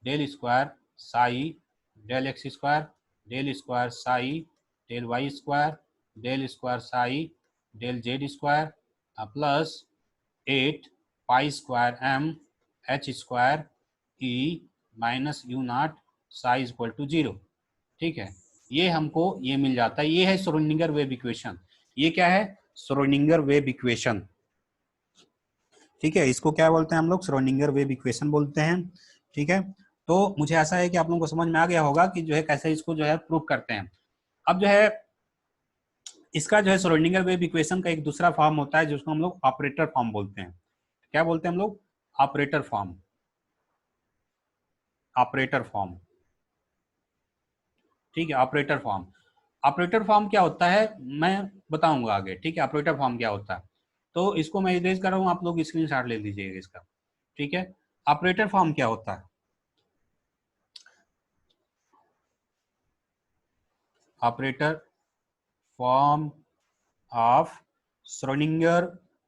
del square psi del x square del square psi del Y square del square psi del Z square plus 8 pi square M H square E minus you not psi equal to 0। ठीक है, ये हमको ये मिल जाता है, ये है Schrodinger wave equation. ये क्या है, श्रोडिंगर वेव इक्वेशन। ठीक है, इसको क्या बोलते हैं हम लोग, श्रोडिंगर वेव इक्वेशन बोलते हैं। ठीक है, तो मुझे ऐसा है कि आप लोगों को समझ में आ गया होगा कि जो है कैसे इसको जो है प्रूव करते हैं। अब जो है इसका जो है श्रोडिंगर वेव इक्वेशन का एक दूसरा फॉर्म होता है जिसको हम लोग ऑपरेटर फॉर्म बोलते हैं। क्या बोलते हैं हम लोग, ऑपरेटर फॉर्म, ऑपरेटर फॉर्म। ठीक है, ऑपरेटर फॉर्म, ऑपरेटर फॉर्म क्या होता है मैं बताऊंगा आगे। ठीक है, ऑपरेटर फॉर्म क्या होता है, तो इसको मैं इरेज कर रहा हूँ, आप लोग स्क्रीनशॉट ले लीजिएगा इसका। ठीक है, ऑपरेटर फॉर्म क्या होता है, operator form of Schrodinger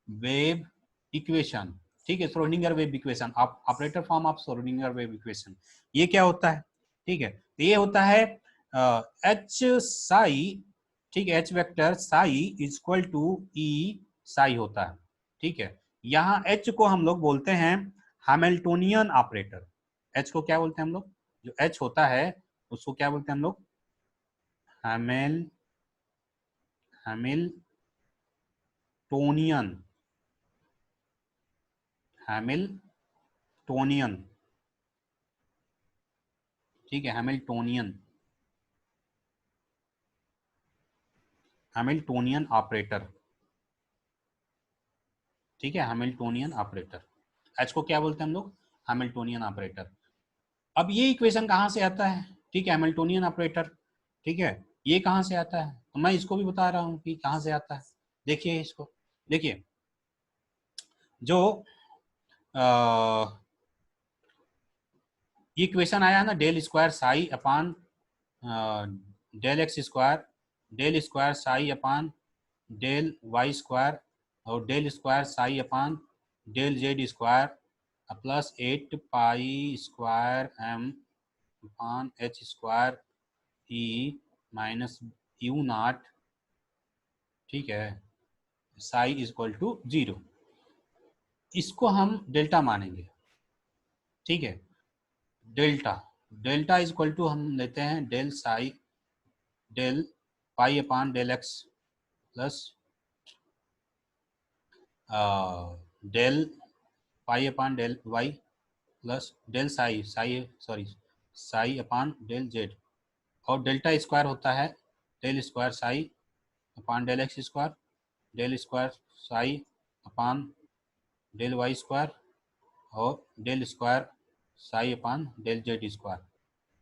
wave equation. ठीक है, Schrodinger wave equation, operator form of Schrodinger wave equation, ये क्या होता है। ठीक है, तो ये होता है एच साई, ठीक है, H vector psi equal to E psi होता है। ठीक है, यहाँ एच को हम लोग बोलते हैं हैमिल्टोनियन ऑपरेटर। एच को क्या बोलते हैं हम लोग, जो एच होता है उसको क्या बोलते हैं हम लोग, हैमिल्टोनियन, हैमिल्टोनियन। ठीक है, हैमिल्टोनियन ऑपरेटर। ठीक है, हैमिल्टोनियन ऑपरेटर, एच को क्या बोलते हैं हम लोग, हैमिल्टोनियन ऑपरेटर। अब ये इक्वेशन कहाँ से आता है, ठीक है, हैमिल्टोनियन ऑपरेटर। ठीक है, ये कहाँ से आता है, तो मैं इसको भी बता रहा हूँ कि कहाँ से आता है। देखिए इसको, देखिए जो इक्वेशन आया है ना, del square psi upon del x square, del square psi upon del Y square, और del square psi upon del Z square, plus 8 pi square M upon H square E minus you naught, ठीक है, Sai is equal to 0। इसको हम delta मानेंगे। ठीक है, delta, delta is equal to हम लेते हैं del psi del pi upon del X plus del pi upon del Y plus del psi psi sorry psi upon del Z, और delta square होता है del square psi upon del x square, del square psi upon del Y square, और del square psi upon del Z square.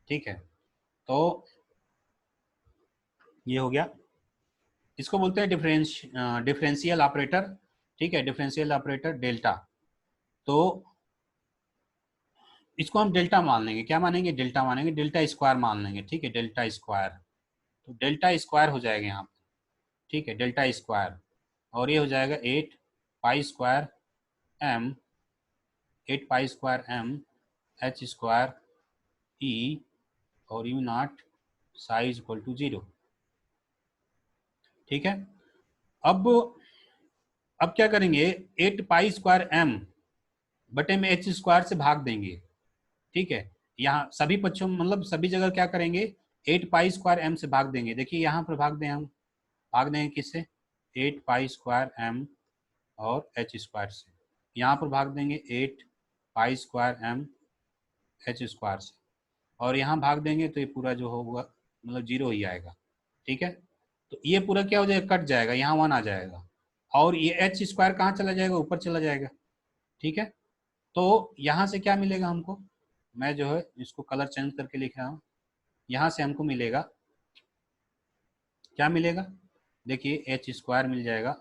ठीक है, तो ये हो गया, इसको बोलते हैं डिफरेंशियल ऑपरेटर। ठीक है, डिफरेंशियल ऑपरेटर डेल्टा। तो इसको हम डेल्टा मान लेंगे, क्या मानेंगे, डेल्टा मानेंगे, डेल्टा स्क्वायर मान लेंगे। ठीक है, डेल्टा स्क्वायर, तो डेल्टा स्क्वायर हो जाएगा यहाँ पर। ठीक है, डेल्टा स्क्वायर, और ये हो जाएगा 8 pi square M, 8 pi square M H square E और U not psi is equal to 0। ठीक है, अब क्या करेंगे, 8 पाई स्क्वायर एम बटे में एच स्क्वायर से भाग देंगे। ठीक है, यहाँ सभी पक्षों मतलब सभी जगह क्या करेंगे, 8 पाई स्क्वायर एम से भाग देंगे। देखिए यहाँ पर भाग दें, हम भाग देंगे किससे, 8 पाई स्क्वायर एम और एच स्क्वायर से। यहाँ पर भाग देंगे 8 pi square M H square से, और यहाँ भाग देंगे तो ये पूरा जो होगा मतलब 0 ही आएगा। ठीक है, तो ये पूरा क्या हो जाएगा, कट जाएगा, यहाँ 1 आ जाएगा, और ये एच स्क्वायर कहाँ चला जाएगा, ऊपर चला जाएगा। ठीक है, तो यहाँ से क्या मिलेगा हमको, मैं जो है इसको कलर चेंज करके लिख रहा हूँ। यहाँ से हमको मिलेगा, क्या मिलेगा, देखिए एच स्क्वायर मिल जाएगा,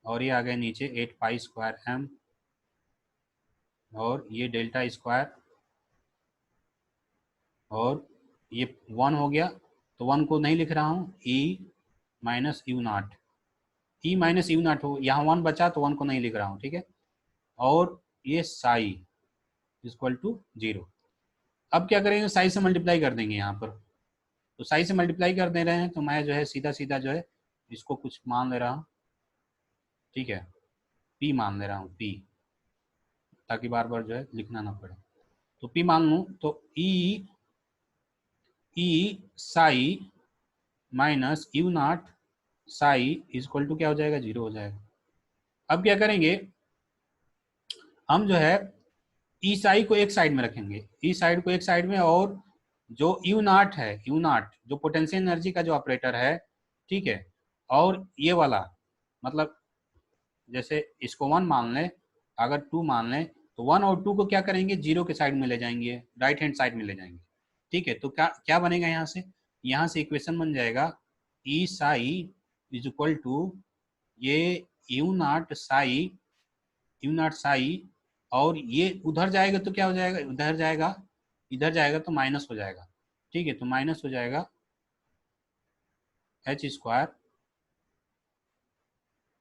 और ये आ गया नीचे 8 पाई स्क्वायर एम, और ये डेल्टा स्क्वायर, और ये 1 हो गया, तो 1 को नहीं लिख रहा हूँ, E minus you naught, E minus you naught हो, यहाँ 1 बचा तो 1 को नहीं लिख रहा हूँ। ठीक है, और ये साई इक्वल टू 0। अब क्या करेंगे, साई से मल्टीप्लाई कर देंगे यहाँ पर, तो साई से मल्टीप्लाई कर दे रहे हैं, तो मैं जो है सीधा सीधा जो है इसको कुछ मान ले रहा हूँ। ठीक है, पी मान ले रहा हूँ, पी, ताकि बार बार जो है लिखना ना पड़े। तो पी मान लूँ, तो E psi minus you not psi is equal to क्या हो जाएगा, 0 हो जाएगा। अब क्या करेंगे, हम जो है ई साई को एक साइड में रखेंगे, ई साइड को एक साइड में, और जो यू नॉट है, यू नॉट जो पोटेंशियल एनर्जी का जो ऑपरेटर है, ठीक है, और ये वाला मतलब जैसे इसको 1 मान लें, अगर 2 मान लें, तो 1 और 2 को क्या करेंगे, 0 के साइड में ले जाएंगे, राइट हैंड साइड में ले जाएंगे। ठीक है, तो क्या क्या बनेगा, यहाँ से इक्वेशन बन जाएगा ई साई इज इक्वल टू ये you not Sai, you not psi, और ये उधर जाएगा तो क्या हो जाएगा, उधर जाएगा, इधर जाएगा तो माइनस हो जाएगा। ठीक है, तो माइनस हो जाएगा h square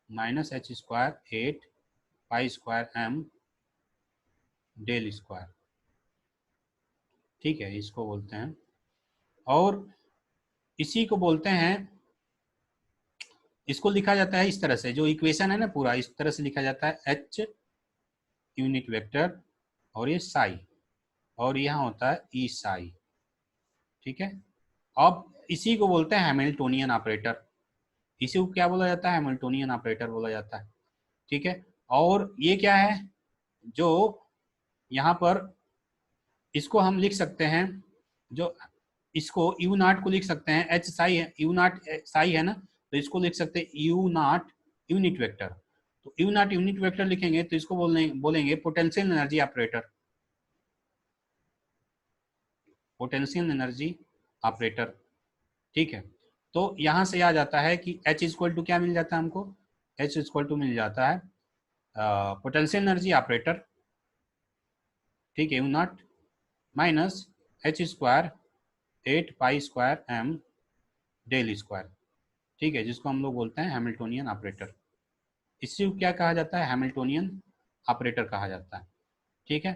minus h square 8 pi square m del square. ठीक है, इसको बोलते हैं, और इसी को बोलते हैं, इसको लिखा जाता है इस तरह से, जो इक्वेशन है ना पूरा इस तरह से लिखा जाता है, एच यूनिट वेक्टर और ये साई, और यहाँ होता है ई साई। ठीक है, अब इसी को बोलते हैं हैमिल्टोनियन ऑपरेटर, इसी को क्या बोला जाता है, हैमिल्टोनियन ऑपरेटर बोला जाता है। ठीक है, और ये क्या है, जो यहाँ पर इसको हम लिख सकते हैं, जो इसको यू नॉट को लिख सकते हैं, एच साई है, यू नॉट साई है ना, तो इसको लिख सकते हैं यू नॉट यूनिट वेक्टर। तो यू नॉट यूनिट वेक्टर लिखेंगे तो इसको बोलेंगे potential energy operator, potential energy operator, ठीक है। तो यहाँ से आ जाता है कि H इक्वल टू क्या मिल जाता है हमको, H इक्वल टू मिल जाता है पोटेंशियल एनर्जी ऑपरेटर, ठीक है, u not minus H square 8 pi square m del square, ठीक है, जिसको हम लोग बोलते हैं हैमिल्टोनियन ऑपरेटर। इसी को क्या कहा जाता है, हैमिल्टोनियन ऑपरेटर कहा जाता है, ठीक है।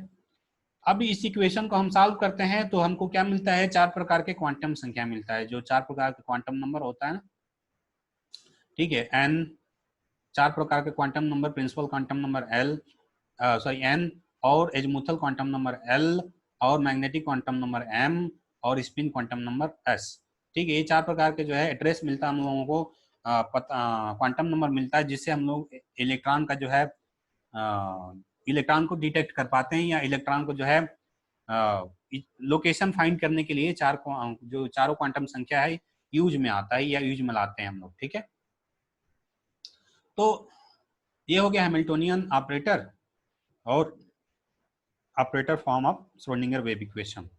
अब इस इक्वेशन को हम सॉल्व करते हैं तो हमको क्या मिलता है, चार प्रकार के क्वांटम संख्या मिलता है, जो चार प्रकार के क्वांटम नंबर होता है ना, ठीक है, एन, चार प्रकार के quantum number, principal quantum number l, sorry n, और एजमुथल क्वांटम नंबर एल, और मैग्नेटिक क्वांटम नंबर एम, और स्पिन क्वांटम नंबर एस, ठीक है। ये चार प्रकार के जो है एड्रेस मिलता है हम लोगों को, क्वांटम नंबर मिलता है, जिससे हम लोग इलेक्ट्रॉन का जो है इलेक्ट्रॉन को डिटेक्ट कर पाते हैं, या इलेक्ट्रॉन को जो है लोकेशन फाइंड करने के लिए जो चारों क्वांटम संख्या है यूज में आता है, या यूज में लाते हैं हम लोग, ठीक है। तो ये हो गया हैमिल्टोनियन ऑपरेटर और operator form of Schrodinger wave equation,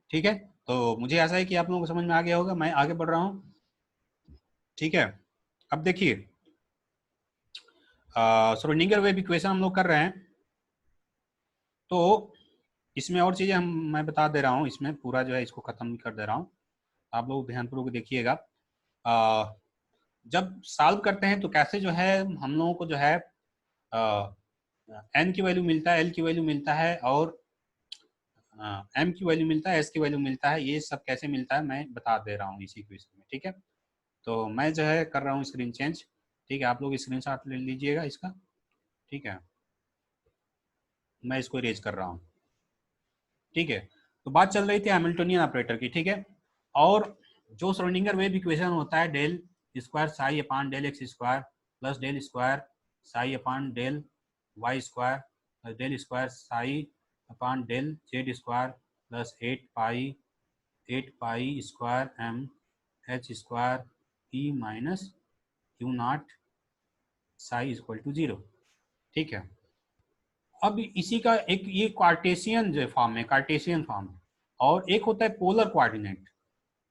ठीक है। तो मुझे ऐसा है कि आप लोगों को समझ में आ गया होगा, मैं आगे बढ़ रहा हूँ, ठीक है। अब देखिए श्रोडिंगर वेव इक्वेशन हम लोग कर रहे हैं, तो इसमें और चीजें मैं बता दे रहा हूँ, इसमें पूरा जो है इसको खत्म कर दे रहा हूँ, आप लोग ध्यानपूर्वक देखिएगा। जब सॉल्व करते हैं तो कैसे जो है हम लोगों को जो है एन की वैल्यू मिलता है, एल की वैल्यू मिलता है, और एम की वैल्यू मिलता है, एस की वैल्यू मिलता है, ये सब कैसे मिलता है मैं बता दे रहा हूँ इसी क्वेश्चन में, ठीक है। तो मैं जो है कर रहा हूँ स्क्रीन चेंज, ठीक है, आप लोग स्क्रीन शॉट ले लीजिएगा इसका, ठीक है, मैं इसको इरेज कर रहा हूँ, ठीक है। तो बात चल रही थी हैमिल्टोनियन ऑपरेटर की, ठीक है। और जो श्रोडिंगर वेव इक्वेशन होता है del square psi upon del x square plus del square psi upon del Y square plus del square psi upon del Z square plus 8 pi square M H square E minus q not psi equal to 0, ठीक है। अब इसी का एक ये Cartesian जो form है, Cartesian form है, और एक होता है पोलर कोऑर्डिनेट,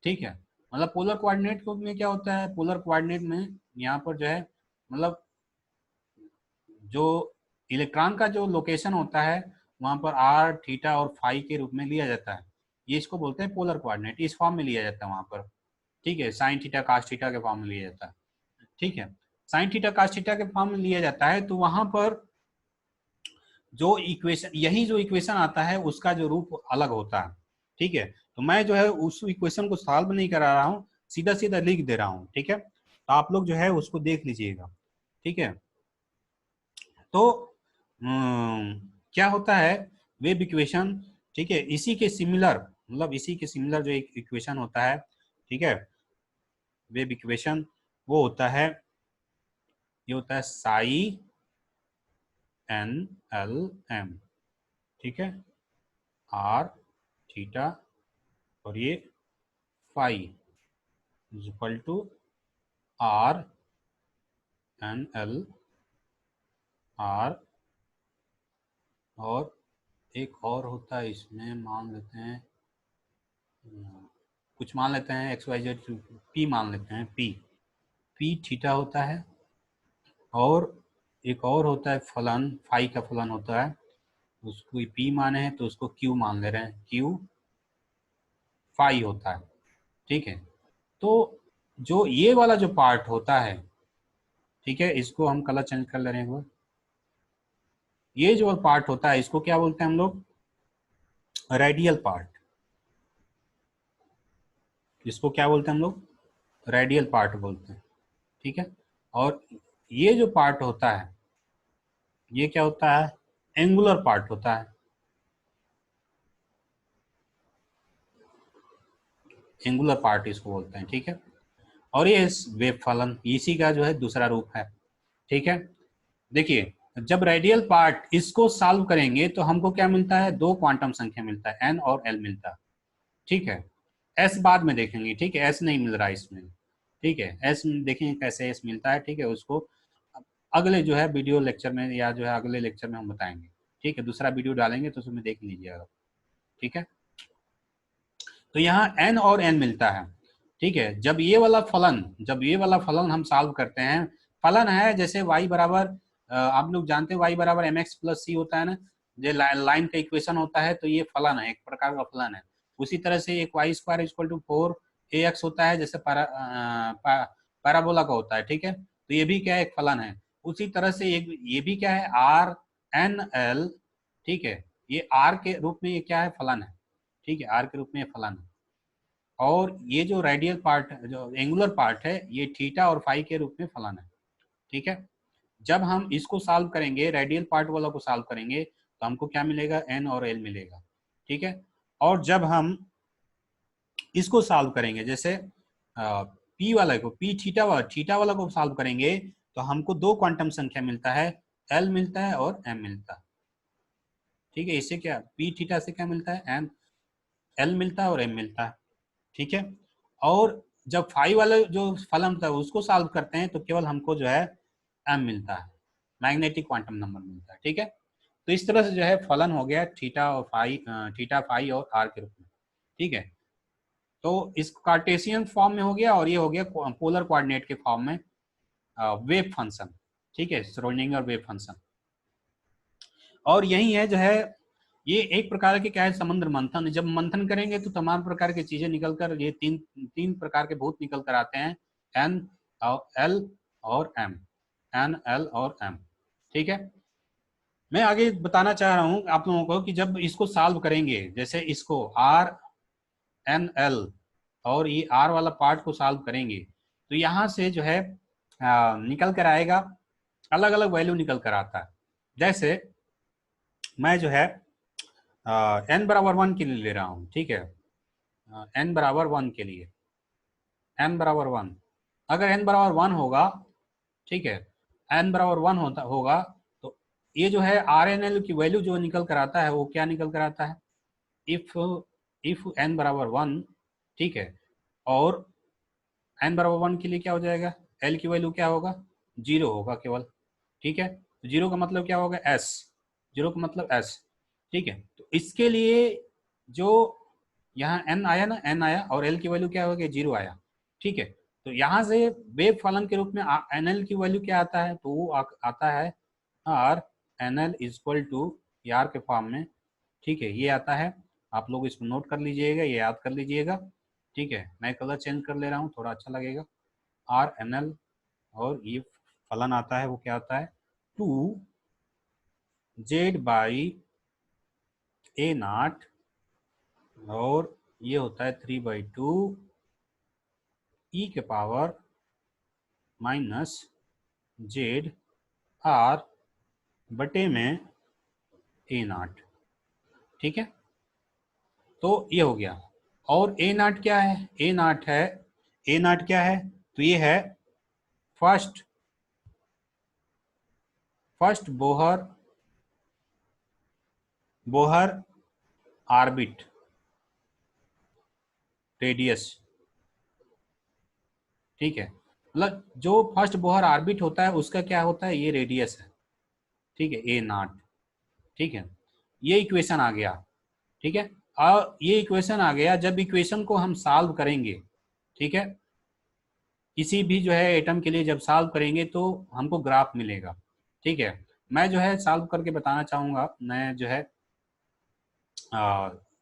ठीक है। मतलब पोलर कोऑर्डिनेट में क्या होता है, पोलर कोऑर्डिनेट में यहाँ पर जो है मतलब जो इलेक्ट्रॉन का जो लोकेशन होता है वहाँ पर आर थीटा और फाई के रूप में लिया जाता है, ये इसको बोलते हैं पोलर कोऑर्डिनेट, इस फॉर्म में लिया जाता है वहाँ पर, ठीक है, साइन थीटा कास थीटा के फॉर्म में लिया जाता है, ठीक है। साइन थीटा कास थीटा के फॉर्म में लिया जाता है, तो वहाँ पर जो इक्वेशन, यही जो इक्वेशन आता है उसका जो रूप अलग होता है, ठीक है। तो मैं जो है उस इक्वेशन को सॉल्व नहीं करा रहा हूँ, सीधा सीधा लिख दे रहा हूँ, ठीक है। तो आप लोग जो है उसको देख लीजिएगा, ठीक है। तो क्या होता है वेव इक्वेशन, ठीक है, इसी के सिमिलर, मतलब इसी के सिमिलर जो एक इक्वेशन होता है, ठीक है, वेव इक्वेशन, वो होता है, ये होता है साई एन एल एम, ठीक है, आर थीटा और ये phi is equal to r n l r, और एक और होता है इसमें, मान लेते हैं कुछ, मान लेते हैं एक्स वाई जेड, पी मान लेते हैं, पी, पी थीटा होता है, और एक और होता है फलन, फाई का फलन होता है, उसको पी माने हैं तो उसको क्यू मान ले रहे हैं, क्यू फाई होता है, ठीक है। तो जो ये वाला जो पार्ट होता है, ठीक है, इसको हम कलर चेंज कर ले रहे हैं एक बार, ये जो पार्ट होता है इसको क्या बोलते हैं हम लोग, रेडियल पार्ट, इसको क्या बोलते हैं हम लोग, रेडियल पार्ट बोलते हैं, ठीक है। और ये जो पार्ट होता है ये क्या होता है, एंगुलर पार्ट होता है, एंगुलर पार्ट इसको बोलते हैं, ठीक है। और ये वेव फलन इसी का जो है दूसरा रूप है, ठीक है। देखिए जब रेडियल पार्ट इसको सॉल्व करेंगे तो हमको क्या मिलता है, दो क्वांटम संख्या मिलता है, एन और एल मिलता है, ठीक है। एस बाद में देखेंगे, ठीक है, एस नहीं मिल रहा है इसमें, ठीक है, एस देखेंगे कैसे एस मिलता है, ठीक है, उसको अगले जो है वीडियो लेक्चर में, या जो है अगले लेक्चर में हम बताएंगे, ठीक है, दूसरा वीडियो डालेंगे तो उसमें देख लीजिएगा, ठीक है। तो यहाँ n और n मिलता है, ठीक है। जब ये वाला फलन हम सॉल्व करते हैं, फलन है जैसे y बराबर आप लोग जानते हैं y बराबर mx प्लस c होता है ना, जो लाइन का इक्वेशन होता है, तो ये फलन है, एक प्रकार का फलन है। उसी तरह से एक Y square equal to 4ax होता है, जैसे पैराबोला का होता है, ठीक है। तो ये भी क्या है, एक फलन है। उसी तरह से एक ये भी क्या है, आर एन एल, ठीक है। ये आर के रूप में ये क्या है, फलन है, ठीक है, आर के रूप में ये फलन है। और ये जो रेडियल पार्ट, जो एंगुलर पार्ट है, ये थीटा और फाई के रूप में फलन है, ठीक है। जब हम इसको सॉल्व करेंगे, रेडियल पार्ट वाला को सॉल्व करेंगे, तो हमको क्या मिलेगा, एन और एल मिलेगा, ठीक है। और जब हम इसको सॉल्व करेंगे, जैसे पी वाला को, पी थीटा वाला को सॉल्व करेंगे, तो हमको दो क्वांटम संख्या मिलता है, एल मिलता है और एम मिलता है, ठीक है। इससे क्या, पी थीटा से क्या मिलता है, एम एल मिलता है और एम मिलता है, ठीक है। और जब फाई वाला जो फलन था उसको सॉल्व करते हैं, तो केवल हमको जो है एम मिलता है, मैग्नेटिक क्वांटम नंबर मिलता है, ठीक है। तो इस तरह से जो है फलन हो गया थीटा और फाई, थीटा फाई और आर के रूप में, ठीक है। तो इस कार्टेशियन फॉर्म में हो गया, और ये हो गया पोलर कोऑर्डिनेट के फॉर्म में वेव फंक्शन, ठीक है, श्रोडिंगर वेव फंक्शन। और यही है जो है, ये एक प्रकार के क्या है, समुद्र मंथन। जब मंथन करेंगे तो तमाम प्रकार की चीजें निकल कर, ये तीन प्रकार के भूत निकल कर आते हैं, एन एल और एम, एन एल और एम, ठीक है। मैं आगे बताना चाह रहा हूं आप लोगों को कि जब इसको सॉल्व करेंगे, जैसे इसको आर एन एल और ये आर वाला पार्ट को सॉल्व करेंगे, तो यहाँ से जो है निकल कर आएगा, अलग अलग वैल्यू निकल कर आता है। जैसे मैं जो है एन बराबर 1 के लिए ले रहा हूँ, ठीक है, एन बराबर 1 के लिए, एन बराबर 1, अगर एन बराबर 1 होगा, ठीक है, एन बराबर 1 होगा, तो ये जो है आर एन एल की वैल्यू जो निकल कर आता है, वो क्या निकल कर आता है, इफ इफ एन बराबर 1, ठीक है, और एन बराबर 1 के लिए क्या हो जाएगा, एल की वैल्यू क्या होगा, 0 होगा केवल, ठीक है। तो 0 का मतलब क्या होगा, एस, 0 का मतलब एस, ठीक है। तो इसके लिए जो यहाँ एन आया ना, एन आया, और एल की वैल्यू क्या हो गया, 0 आया, ठीक है। तो यहाँ से वेव फलन के रूप में एन एल की वैल्यू क्या आता है, तो वो आता है r n l equal to r के फॉर्म में, ठीक है, ये आता है। आप लोग इसको नोट कर लीजिएगा, ये याद कर लीजिएगा, ठीक है। मैं कलर चेंज कर ले रहा हूँ, थोड़ा अच्छा लगेगा, आर एन एल, और ये फलन आता है, वो क्या आता है, 2 जेड बाई ए नॉट, और ये होता है 3/2 ई के पावर माइनस जेड आर बटे में ए नॉट, ठीक है। तो ये हो गया। और ए नॉट क्या है, ए नॉट है, ए नॉट क्या है, तो ये है फर्स्ट बोहर ऑर्बिट रेडियस, ठीक है। मतलब जो फर्स्ट बोहर ऑर्बिट होता है उसका क्या होता है, ये रेडियस है, ठीक है, ए नॉट, ठीक है। ये इक्वेशन आ गया, ठीक है। और ये इक्वेशन आ गया, जब इक्वेशन को हम सॉल्व करेंगे, ठीक है, किसी भी जो है एटम के लिए जब सॉल्व करेंगे तो हमको ग्राफ मिलेगा, ठीक है। मैं जो है सॉल्व करके बताना चाहूँगा, मैं जो है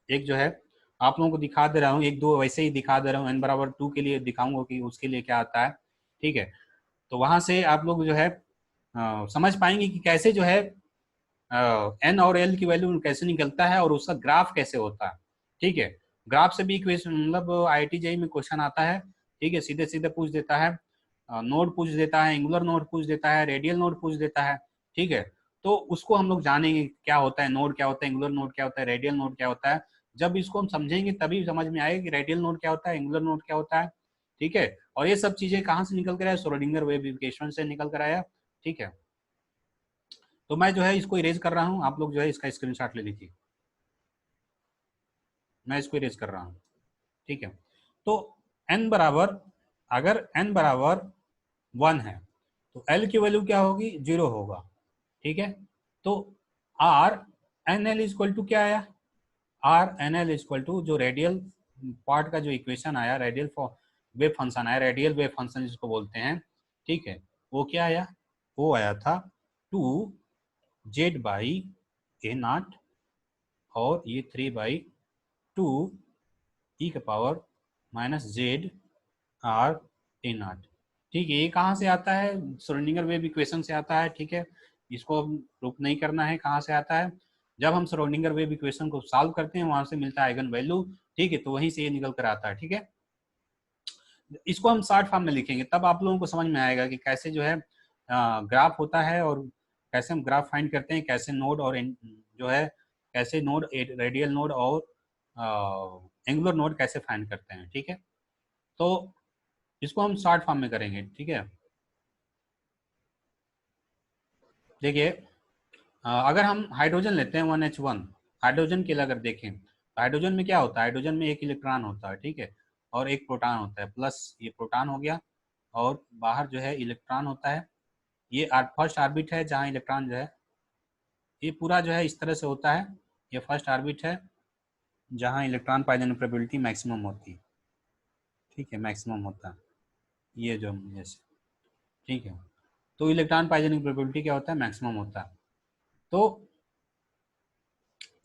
एक जो है आप लोगों को दिखा दे रहा हूँ, एक दो वैसे ही दिखा दे रहा हूँ, एन बराबर 2 के लिए दिखाऊंगा कि उसके लिए क्या आता है, ठीक है। तो वहां से आप लोग जो है समझ पाएंगे कि कैसे जो है एन और एल की वैल्यू कैसे निकलता है और उसका ग्राफ कैसे होता है, ठीक है। ग्राफ से भी इक्वेशन, मतलब IIT JEE में क्वेश्चन आता है, ठीक है, सीधे सीधे पूछ देता है, नोड पूछ देता है, एंगुलर नोड पूछ देता है, रेडियल नोड पूछ देता है, ठीक है। तो उसको हम लोग जानेंगे क्या होता है, नोड क्या होता है, एंगुलर नोड क्या होता है, रेडियल नोड क्या होता है। जब इसको हम समझेंगे तभी समझ में आएगा कि रेडियल नोड क्या होता है, एंगुलर नोड क्या होता है, ठीक है। और ये सब चीजें कहाँ से निकल कर आया, श्रोडिंगर वेव इक्वेशन से निकल कर आया, ठीक है। तो मैं जो है इसको इरेज कर रहा हूँ, आप लोग जो है इसका स्क्रीनशॉट ले लीजिए, मैं इसको इरेज कर रहा हूँ, ठीक है। तो n बराबर, अगर n बराबर 1 है तो l की वैल्यू क्या होगी, 0 होगा, ठीक है। तो r n l equal to क्या आया, r n l equal to जो रेडियल पार्ट का जो इक्वेशन आया रेडियल वेव फंक्शन आया, रेडियल वेव फंक्शन जिसको बोलते हैं, ठीक है, वो क्या आया, वो आया था 2z/a0 और ये 3/2e⁻⁻z/r/a0। ठीक है, ये कहाँ से आता है, श्रोडिंगर वेव इक्वेशन से आता है। ठीक है, इसको प्रूफ नहीं करना है कहाँ से आता है, जब हम श्रोडिंगर वेव इक्वेशन को सॉल्व करते हैं वहां से मिलता है आइगन वैल्यू। ठीक है, तो वहीं से ये निकल कर आता है। ठीक है, इसको हम शॉर्ट फॉर्म में लिखेंगे, तब आप लोगों को समझ में आएगा कि कैसे जो है ग्राफ होता है और कैसे हम ग्राफ फाइंड करते हैं, कैसे नोड और जो है कैसे नोड, रेडियल नोड और एंगुलर नोड कैसे फाइंड करते हैं। ठीक है, तो इसको हम शॉर्ट फॉर्म में करेंगे। ठीक है, देखिए अगर हम हाइड्रोजन लेते हैं 1H1, हाइड्रोजन के लिए अगर देखें तो हाइड्रोजन में क्या होता है, हाइड्रोजन में एक इलेक्ट्रॉन होता है। ठीक है, और एक प्रोटॉन होता है, प्लस ये प्रोटॉन हो गया और बाहर जो है इलेक्ट्रॉन होता है। ये फर्स्ट ऑर्बिट है जहाँ इलेक्ट्रॉन जो है, ये पूरा जो है इस तरह से होता है। ये फर्स्ट ऑर्बिट है जहाँ इलेक्ट्रॉन पाए जाने की प्रोबेबिलिटी मैक्सिमम होती है। ठीक है, मैक्सिमम होता है ये जो जैसे, ठीक है, तो इलेक्ट्रॉन पाए जाने की प्रोबेबिलिटी क्या होता है, मैक्सिमम होता है। तो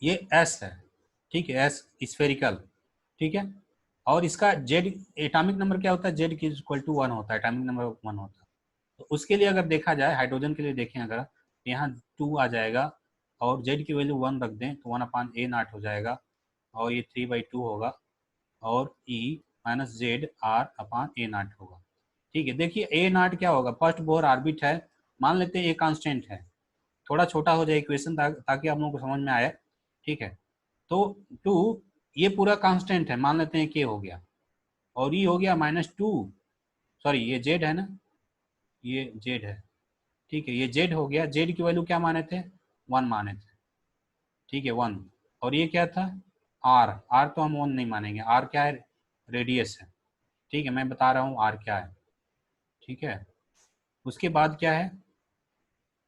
ये एस है। ठीक है, एस स्फेरिकल। ठीक है, और इसका जेड एटॉमिक नंबर क्या होता है, जेड की इक्वल टू 1 होता है, एटॉमिक नंबर 1 होता है। तो उसके लिए अगर देखा जाए, हाइड्रोजन के लिए देखें अगर, यहाँ 2 आ जाएगा और जेड की वैल्यू 1 रख दें तो 1/a0 हो जाएगा और ये 3/2 होगा और e-z/r/a0 होगा। ठीक है, देखिए a0 क्या होगा, फर्स्ट बोर ऑर्बिट है, मान लेते हैं ए कांस्टेंट है, थोड़ा छोटा हो जाए इक्वेशन ताकि आप लोगों को समझ में आए। ठीक है, तो 2 ये पूरा कांस्टेंट है, मान लेते हैं के हो गया और ये हो गया -2, सॉरी ये जेड है ना, ये जेड है। ठीक है, ये जेड हो गया, जेड की वैल्यू क्या माने थे, 1 माने थे। ठीक है, 1, और ये क्या था, आर, आर तो हम 1 नहीं मानेंगे, आर क्या है, रेडियस है। ठीक है, मैं बता रहा हूँ आर क्या है। ठीक है, उसके बाद क्या है,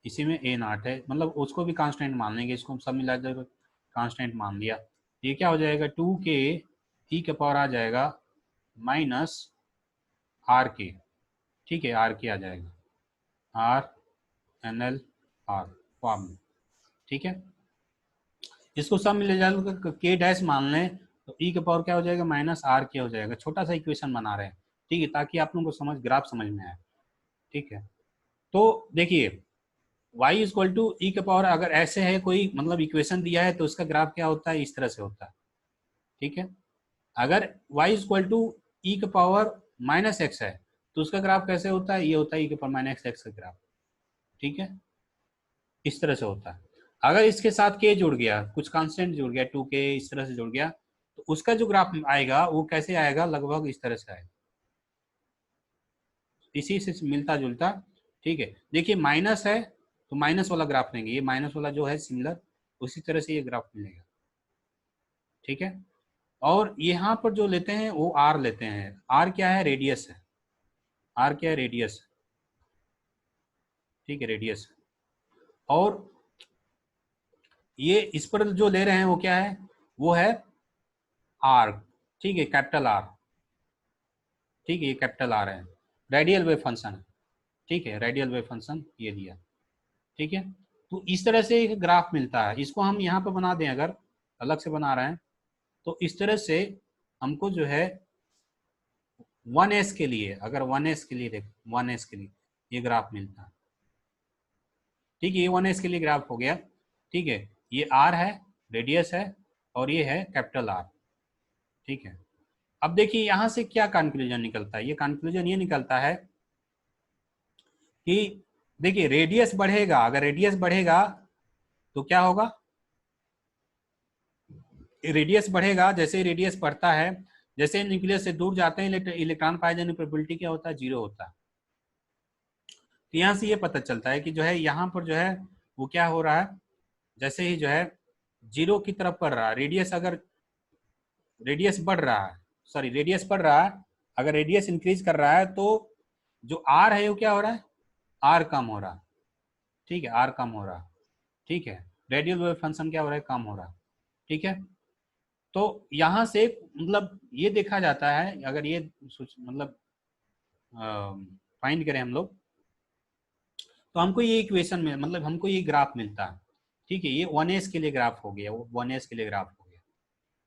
इसी में a0 है, मतलब उसको भी कांस्टेंट मान लेंगे, इसको हम सब मिला कर कांस्टेंट मान लिया। ये क्या हो जाएगा, 2k e का पावर आ जाएगा -r k। ठीक है, आर के आ जाएगा, r फॉर्म में। ठीक है, इसको सब मिले जाकर के डैश मान लें तो ई का पावर क्या हो जाएगा, -r k हो जाएगा। छोटा सा इक्वेशन बना रहे हैं, ठीक है, ताकि आप लोगों को ग्राफ समझ में आए। ठीक है, तो देखिए y इक्वल टू ई का पावर, अगर ऐसे है कोई मतलब इक्वेशन दिया है तो उसका ग्राफ क्या होता है, इस तरह से होता है। ठीक है, अगर y इक्वल टू ई का पावर -x है तो उसका ग्राफ कैसे होता है, ये होता है ई का पावर -x का ग्राफ। ठीक है, इस तरह से होता है। अगर इसके साथ k जुड़ गया, कुछ कांस्टेंट जुड़ गया, 2k इस तरह से जुड़ गया, तो उसका जो ग्राफ आएगा वो कैसे आएगा, लगभग इस तरह से आएगा, इसी से मिलता जुलता। ठीक है, देखिए माइनस है तो माइनस वाला ग्राफ लेंगे, ये माइनस वाला जो है सिमिलर, उसी तरह से ये ग्राफ मिलेगा। ठीक है, और यहाँ पर जो लेते हैं वो आर लेते हैं, आर क्या है, रेडियस है, आर क्या है, रेडियस। ठीक है, रेडियस। और ये इस पर जो ले रहे हैं वो क्या है, वो है आर। ठीक है, कैपिटल आर। ठीक है, ये कैपिटल आर है, रेडियल वेव फंक्शन है। ठीक है, रेडियल वेव फंक्शन ये दिया। ठीक है, तो इस तरह से एक ग्राफ मिलता है, इसको हम यहाँ पर बना दें, अगर अलग से बना रहे हैं तो इस तरह से हमको जो है 1s के लिए, अगर 1s के लिए देख, 1s के लिए ये ग्राफ मिलता है। ठीक है, ये 1s के लिए ग्राफ हो गया। ठीक है, ये r है, रेडियस है, और ये है कैपिटल आर। ठीक है, अब देखिए यहाँ से क्या कंक्लूजन निकलता है, ये कंक्लूजन ये निकलता है कि देखिए रेडियस बढ़ेगा, अगर रेडियस बढ़ेगा तो क्या होगा, रेडियस बढ़ेगा, जैसे रेडियस बढ़ता है, जैसे न्यूक्लियस से दूर जाते हैं इलेक्ट्रॉन पाए जाने की प्रोबेबिलिटी क्या होता है, 0 होता है। तो यहाँ से ये पता चलता है कि जो है यहाँ पर जो है वो क्या हो रहा है, जैसे ही जो है 0 की तरफ बढ़ रहा है, रेडियस अगर रेडियस बढ़ रहा है, सॉरी रेडियस बढ़ रहा है, अगर रेडियस इंक्रीज कर रहा है तो जो आर है वो क्या हो रहा है, आर कम हो रहा है। ठीक है, आर कम हो रहा है। ठीक है, रेडियल वेव फंक्शन क्या हो रहा है, कम हो रहा है। ठीक है, तो यहाँ से मतलब ये देखा जाता है, अगर ये मतलब फाइंड करें हम लोग, तो हमको ये इक्वेशन में मतलब हमको ये ग्राफ मिलता है। ठीक है, ये 1s के लिए ग्राफ हो गया, वो 1s के लिए ग्राफ हो गया।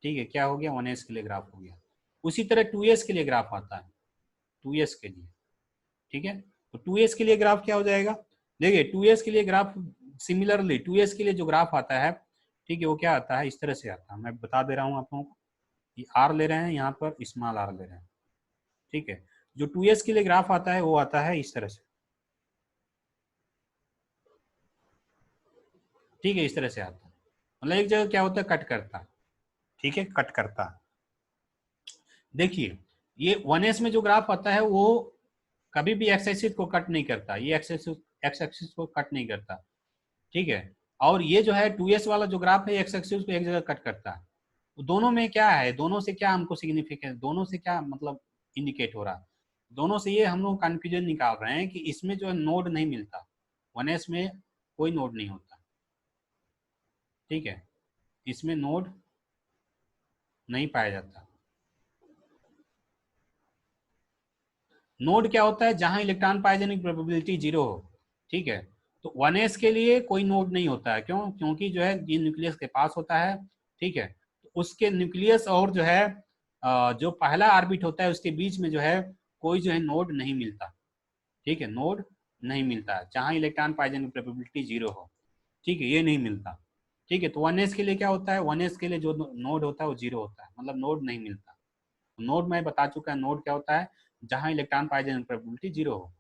ठीक है, क्या हो गया, 1s के लिए ग्राफ हो गया। उसी तरह 2s के लिए ग्राफ आता है, 2s के लिए। ठीक है, तो 2s के लिए ग्राफ क्या हो जाएगा, देखिए 2s के लिए ग्राफ, सिमिलरली 2s के लिए जो ग्राफ आता है, ठीक है, वो क्या आता है, इस तरह से आता है। मैं बता दे रहा हूँ आप लोगों को, ये आर ले रहे हैं, यहाँ पर स्मॉल आर ले रहे हैं। ठीक है, जो 2s के लिए ग्राफ आता है वो आता है इस तरह से। ठीक है, इस तरह से आता है, मतलब एक जगह क्या होता है, कट करता है। ठीक है, कट करता है। देखिए ये 1s में जो ग्राफ आता है वो कभी भी एक्स एक्सिस को कट नहीं करता, ये एक्स एक्सिस को कट नहीं करता। ठीक है, और ये जो है 2s वाला जो ग्राफ है, एक्स एक्सिस को एक जगह कट करता है। तो दोनों में क्या है, दोनों से क्या हमको सिग्निफिकेंस, दोनों से क्या मतलब इंडिकेट हो रहा है, दोनों से ये हम लोग कंफ्यूजन निकाल रहे हैं कि इसमें जो है नोड नहीं मिलता, 1s में कोई नोड नहीं होता। ठीक है, इसमें नोड नहीं पाया जाता। नोड क्या होता है, जहां इलेक्ट्रॉन पाए जाने की प्रोबेबिलिटी 0 हो। ठीक है, तो 1s के लिए कोई नोड नहीं होता है, क्यों, क्योंकि जो है ये न्यूक्लियस के पास होता है। ठीक है, तो उसके न्यूक्लियस और जो है जो पहला ऑर्बिट होता है उसके बीच में जो है कोई जो है नोड नहीं मिलता। ठीक है, नोड नहीं मिलता है जहां इलेक्ट्रॉन पाए जाने की प्रोबेबिलिटी 0 हो। ठीक है, ये नहीं मिलता। ठीक है, तो 1s के लिए क्या होता है, 1s के लिए जो नोड होता है वो 0 होता है, मतलब नोड नहीं मिलता। नोड मैं बता चुका है, नोड क्या होता है, जहां इलेक्ट्रॉन पाए जाने की प्रोबेबिलिटी 0 हो।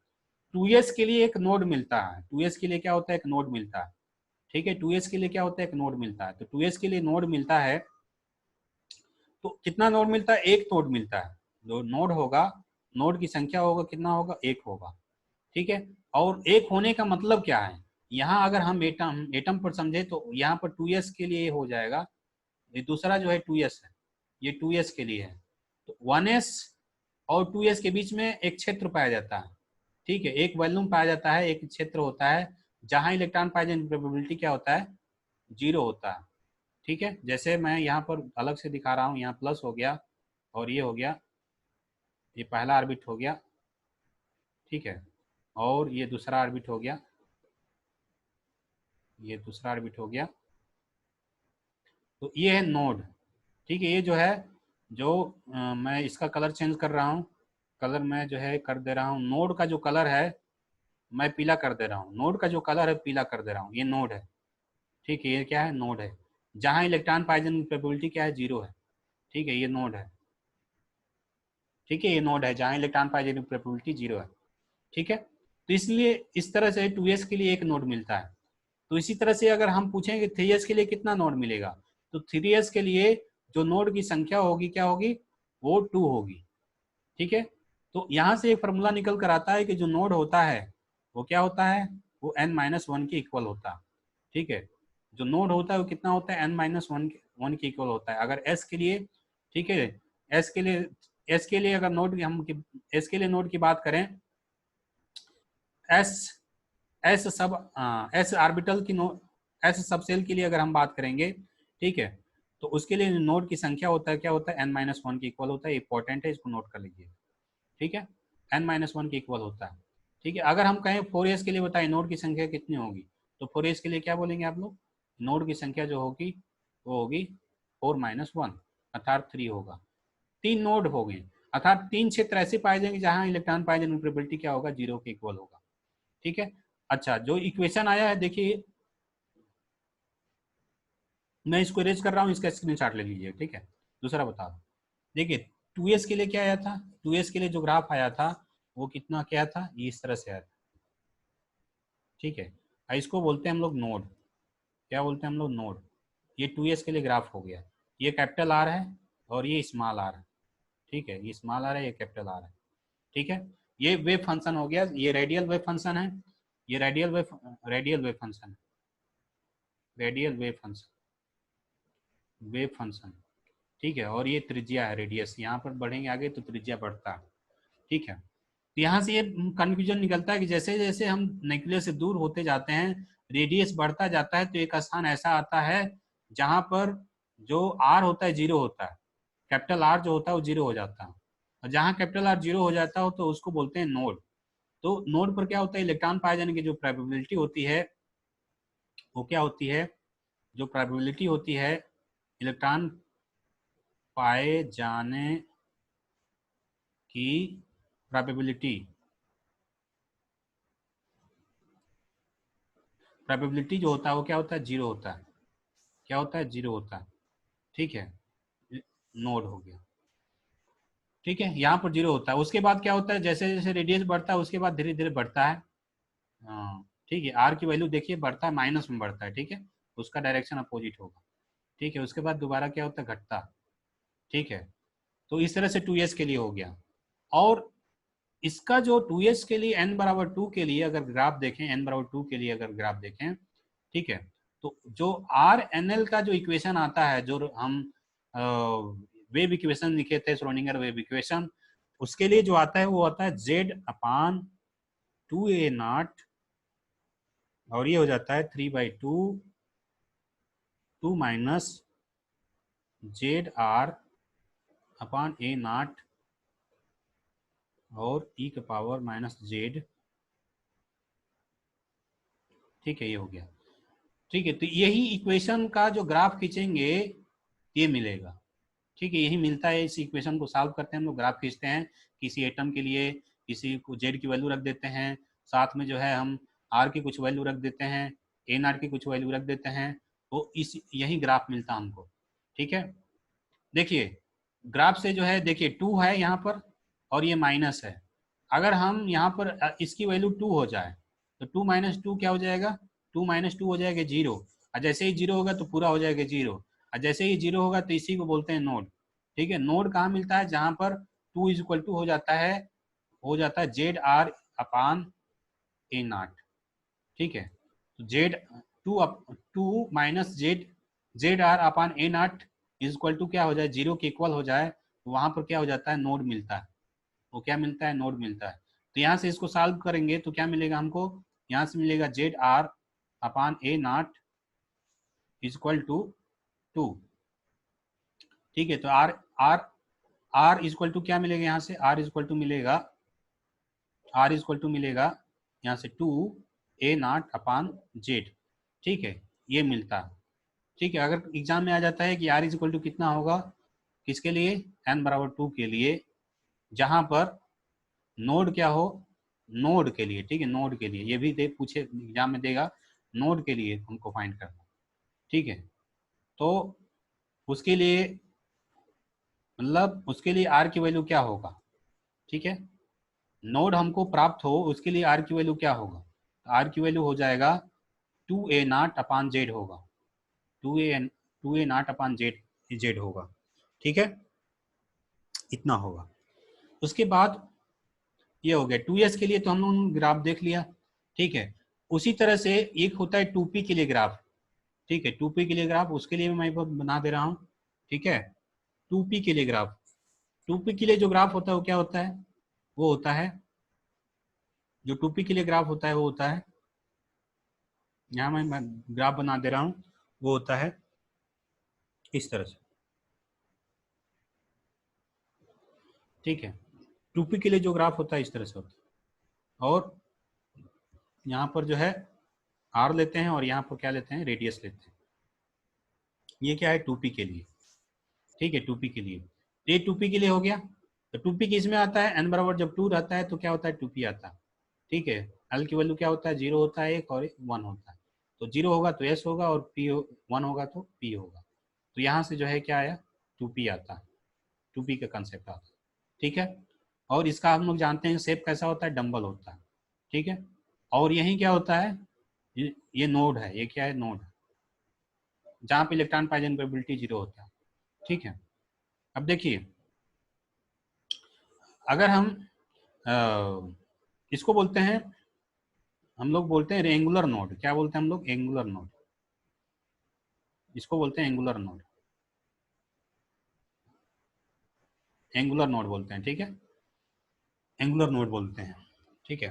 2s के लिए एक नोड मिलता है, 2s के लिए क्या होता है, एक नोड मिलता है। ठीक है, 2s के लिए क्या होता है, एक नोड मिलता है। तो 2s के लिए नोड मिलता है, तो कितना नोड मिलता है, एक नोड मिलता है। जो नोड होगा, नोड की संख्या होगा, कितना होगा, एक होगा। ठीक है, और एक होने का मतलब क्या है, यहाँ अगर हम एटम एटम पर समझे तो यहाँ पर 2s के लिए हो जाएगा, ये दूसरा जो है 2s है, ये 2s के लिए है। तो 1s और 2s के बीच में एक क्षेत्र पाया जाता है। ठीक है, एक वॉल्यूम पाया जाता है, एक क्षेत्र होता है जहां इलेक्ट्रॉन पाए जाने की प्रोबेबिलिटी क्या होता है, 0 होता है। ठीक है, जैसे मैं यहाँ पर अलग से दिखा रहा हूँ, यहाँ प्लस हो गया और ये हो गया, ये पहला ऑर्बिट हो गया। ठीक है, और ये दूसरा ऑर्बिट हो गया, ये दूसरा ऑर्बिट हो गया। तो ये है नोड। ठीक है, ये जो है, जो मैं इसका कलर चेंज कर रहा हूँ, कलर मैं जो है कर दे रहा हूँ, नोड का जो कलर है मैं पीला कर दे रहा हूँ, नोड का जो कलर है पीला कर दे रहा हूँ, ये नोड है। ठीक है, ये क्या है, नोड है जहाँ इलेक्ट्रॉन पाए जाने की प्रोबेबिलिटी क्या है, 0 है। ठीक है, ये नोड है। ठीक है, ये नोड है जहाँ इलेक्ट्रॉन पाए जाने की प्रोबेबिलिटी 0 है। ठीक है, तो इसलिए इस तरह से 2s के लिए एक नोड मिलता है। तो इसी तरह से अगर हम पूछेंगे 3s के लिए कितना नोड मिलेगा, तो 3s के लिए जो नोड की संख्या होगी क्या होगी, वो 2 होगी। ठीक है, तो यहाँ से एक फॉर्मूला निकल कर आता है कि जो नोड होता है वो क्या होता है, वो n-1 के इक्वल होता है। ठीक है, जो नोड होता है वो कितना होता है, n-1 के इक्वल होता है। अगर s के लिए, ठीक है, s के लिए, s के लिए अगर नोड हम s के लिए नोड की बात करें, s एस सब एस ऑर्बिटल की नो एस सब सेल के लिए अगर हम बात करेंगे, ठीक है, तो उसके लिए नोड की संख्या होता है क्या होता है, n-1 के इक्वल होता है। इंपॉर्टेंट है, इसको नोट कर लीजिए। ठीक है, n-1 के इक्वल होता है। ठीक है, अगर हम कहें 4s के लिए बताइए नोड की संख्या कितनी होगी, तो 4s के लिए क्या बोलेंगे आप लोग, नोड की संख्या जो होगी वो होगी 4-1, अर्थात 3 होगा। 3 नोड हो गए, अर्थात 3 क्षेत्र ऐसे पाए जाएंगे जहां इलेक्ट्रॉन पाए जाने की प्रोबेबिलिटी क्या होगा, 0 के इक्वल होगा। ठीक है, अच्छा जो इक्वेशन आया है देखिए, मैं इसको इरेज कर रहा हूँ, इसका स्क्रीनशॉट ले लीजिए। ठीक है, दूसरा बता दो, देखिए 2s के लिए क्या आया था, 2s के लिए जो ग्राफ आया था वो कितना क्या था, ये इस तरह से आया था। ठीक है, इसको बोलते हैं हम लोग नोड, क्या बोलते हैं हम लोग, नोड। ये 2s के लिए ग्राफ हो गया, ये कैपिटल आर है और ये स्मॉल आर है। ठीक है, ये स्मॉल आर है, ये कैपिटल आर है। ठीक है, ये वेव फंक्शन हो गया, ये रेडियल वेव फंक्शन है, ये रेडियल वेव फंक्शन है, रेडियल वेव फंक्शन। ठीक है, और ये त्रिज्या है, रेडियस, यहाँ पर बढ़ेंगे आगे तो त्रिज्या बढ़ता है। ठीक है, तो यहाँ से ये कंफ्यूजन निकलता है कि जैसे जैसे हम न्यूक्लियस से दूर होते जाते हैं, रेडियस बढ़ता जाता है, तो एक स्थान ऐसा आता है जहाँ पर जो आर होता है जीरो होता है, कैपिटल आर जो होता है वो जीरो हो जाता है, और जहाँ कैपिटल आर जीरो हो जाता हो तो उसको बोलते हैं नोड। तो नोड पर क्या होता है, इलेक्ट्रॉन पाए जाने की जो प्रोबेबिलिटी होती है वो क्या होती है, जो प्रोबेबिलिटी होती है इलेक्ट्रॉन पाए जाने की प्रोबेबिलिटी, प्रोबेबिलिटी जो होता है वो क्या होता है, जीरो होता है। क्या होता है, जीरो होता है। ठीक है, नोड हो गया। ठीक है, यहाँ पर जीरो होता है। उसके बाद क्या होता है, जैसे जैसे रेडियस बढ़ता है उसके बाद धीरे धीरे बढ़ता है। हाँ ठीक है, आर की वैल्यू देखिए बढ़ता है, माइनस में बढ़ता है। ठीक है, उसका डायरेक्शन अपोजिट होगा। ठीक है, उसके बाद दोबारा क्या होता है, घटता। ठीक है, तो इस तरह से 2s के लिए हो गया। और इसका जो 2s के लिए n बराबर 2 के लिए अगर ग्राफ देखें, n बराबर 2 के लिए अगर ग्राफ देखें, ठीक है, तो जो आर एन एल का जो इक्वेशन आता है, जो हम वेव इक्वेशन लिखे थे, श्रोडिंगर वेव इक्वेशन, उसके लिए जो आता है वो आता है जेड अपान 2a0, और ये हो जाता है 3/2 2 minus z r upon a0 और e का पावर माइनस जेड। ठीक है, ये हो गया। ठीक है, तो यही इक्वेशन का जो ग्राफ खींचेंगे ये मिलेगा। ठीक है, यही मिलता है। इस इक्वेशन को सॉल्व करते हैं हम लोग, ग्राफ खींचते हैं किसी एटम के लिए, किसी को जेड की वैल्यू रख देते हैं, साथ में जो है हम आर की कुछ वैल्यू रख देते हैं, एन आर की कुछ वैल्यू रख देते हैं, तो इस यही ग्राफ मिलता हमको। ठीक है, देखिए ग्राफ से जो है, देखिए 2 है यहाँ पर और ये माइनस है। अगर हम यहाँ पर इसकी वैल्यू 2 हो जाए तो 2 माइनस 2 क्या हो जाएगा, 2 माइनस 2 हो जाएगा जीरो, और जैसे ही जीरो होगा तो पूरा हो जाएगा जीरो, और जैसे ही जीरो होगा तो इसी को बोलते हैं नोड। ठीक है, नोड कहाँ मिलता है, जहाँ पर 2 इज इक्वल टू हो जाता है जेड आर अपान a0। ठीक है, तो z 2 minus z r upon a0 is equal to क्या हो जाए, जीरो के इक्वल हो जाए, तो वहां पर क्या हो जाता है, नोड मिलता है। वो क्या मिलता है, नोड मिलता है। तो यहाँ से इसको सॉल्व करेंगे तो क्या मिलेगा हमको, यहाँ से मिलेगा z r upon a0 is equal to 2। ठीक है, तो r r r is equal to क्या मिलेगा, यहाँ से आर इज इक्वल टू मिलेगा, आर इज इक्वल टू मिलेगा यहाँ से 2a0 अपान जेड। ठीक है, ये मिलता है। ठीक है, अगर एग्जाम में आ जाता है कि आर इज इक्वल टू कितना होगा, किसके लिए, n बराबर 2 के लिए, जहां पर नोड क्या हो, नोड के लिए। ठीक है, नोड के लिए ये भी दे पूछे एग्जाम में देगा, नोड के लिए हमको फाइंड करना। ठीक है, तो उसके लिए मतलब उसके लिए आर की वैल्यू क्या होगा। ठीक है, नोड हमको प्राप्त हो उसके लिए आर की वैल्यू क्या होगा, आर की वैल्यू हो जाएगा 2a0 अपान जेड होगा, 2a0 अपान जेड जेड होगा। ठीक है, इतना होगा। उसके बाद ये हो गया 2s के लिए, तो हम लोगों ने ग्राफ देख लिया। ठीक है, उसी तरह से एक होता है 2p के लिए ग्राफ। ठीक है, 2p के लिए ग्राफ, उसके लिए मैं बना दे रहा हूँ। ठीक है, 2p के लिए ग्राफ, 2p के लिए जो ग्राफ होता है वो क्या होता है, वो होता है, जो 2p के लिए ग्राफ होता है वो होता है, यहाँ मैं ग्राफ बना दे रहा हूँ, वो होता है इस तरह से। ठीक है, 2p के लिए जो ग्राफ होता है इस तरह से होता है, और यहाँ पर जो है आर लेते हैं और यहाँ पर क्या लेते हैं, रेडियस लेते हैं। ये क्या है, 2p के लिए। ठीक है, 2p के लिए, तो ये 2p के लिए हो गया। तो 2p किस में आता है, n बराबर जब 2 रहता है तो क्या होता है, 2p आता है। ठीक है, l की वैल्यू क्या होता है, 0 होता है एक, और 1 होता है। तो 0 होगा तो s होगा, और 1 होगा तो p होगा। तो यहाँ से जो है क्या आया, 2p आता है, 2p का कंसेप्ट आता है। ठीक है, और इसका हम लोग जानते हैं शेप कैसा होता है, डम्बल होता है। ठीक है, और यही क्या होता है, ये नोड है, ये क्या है, नोड है, जहाँ पे इलेक्ट्रॉन पाए जाने प्रोबेबिलिटी 0 होता है। ठीक है, अब देखिए अगर हम इसको बोलते हैं, हम लोग बोलते हैं एंगुलर नोड, क्या बोलते हैं हम लोग, एंगुलर नोड, इसको बोलते हैं एंगुलर नोड, एंगुलर नोड बोलते हैं। ठीक है, एंगुलर नोड बोलते हैं। ठीक है,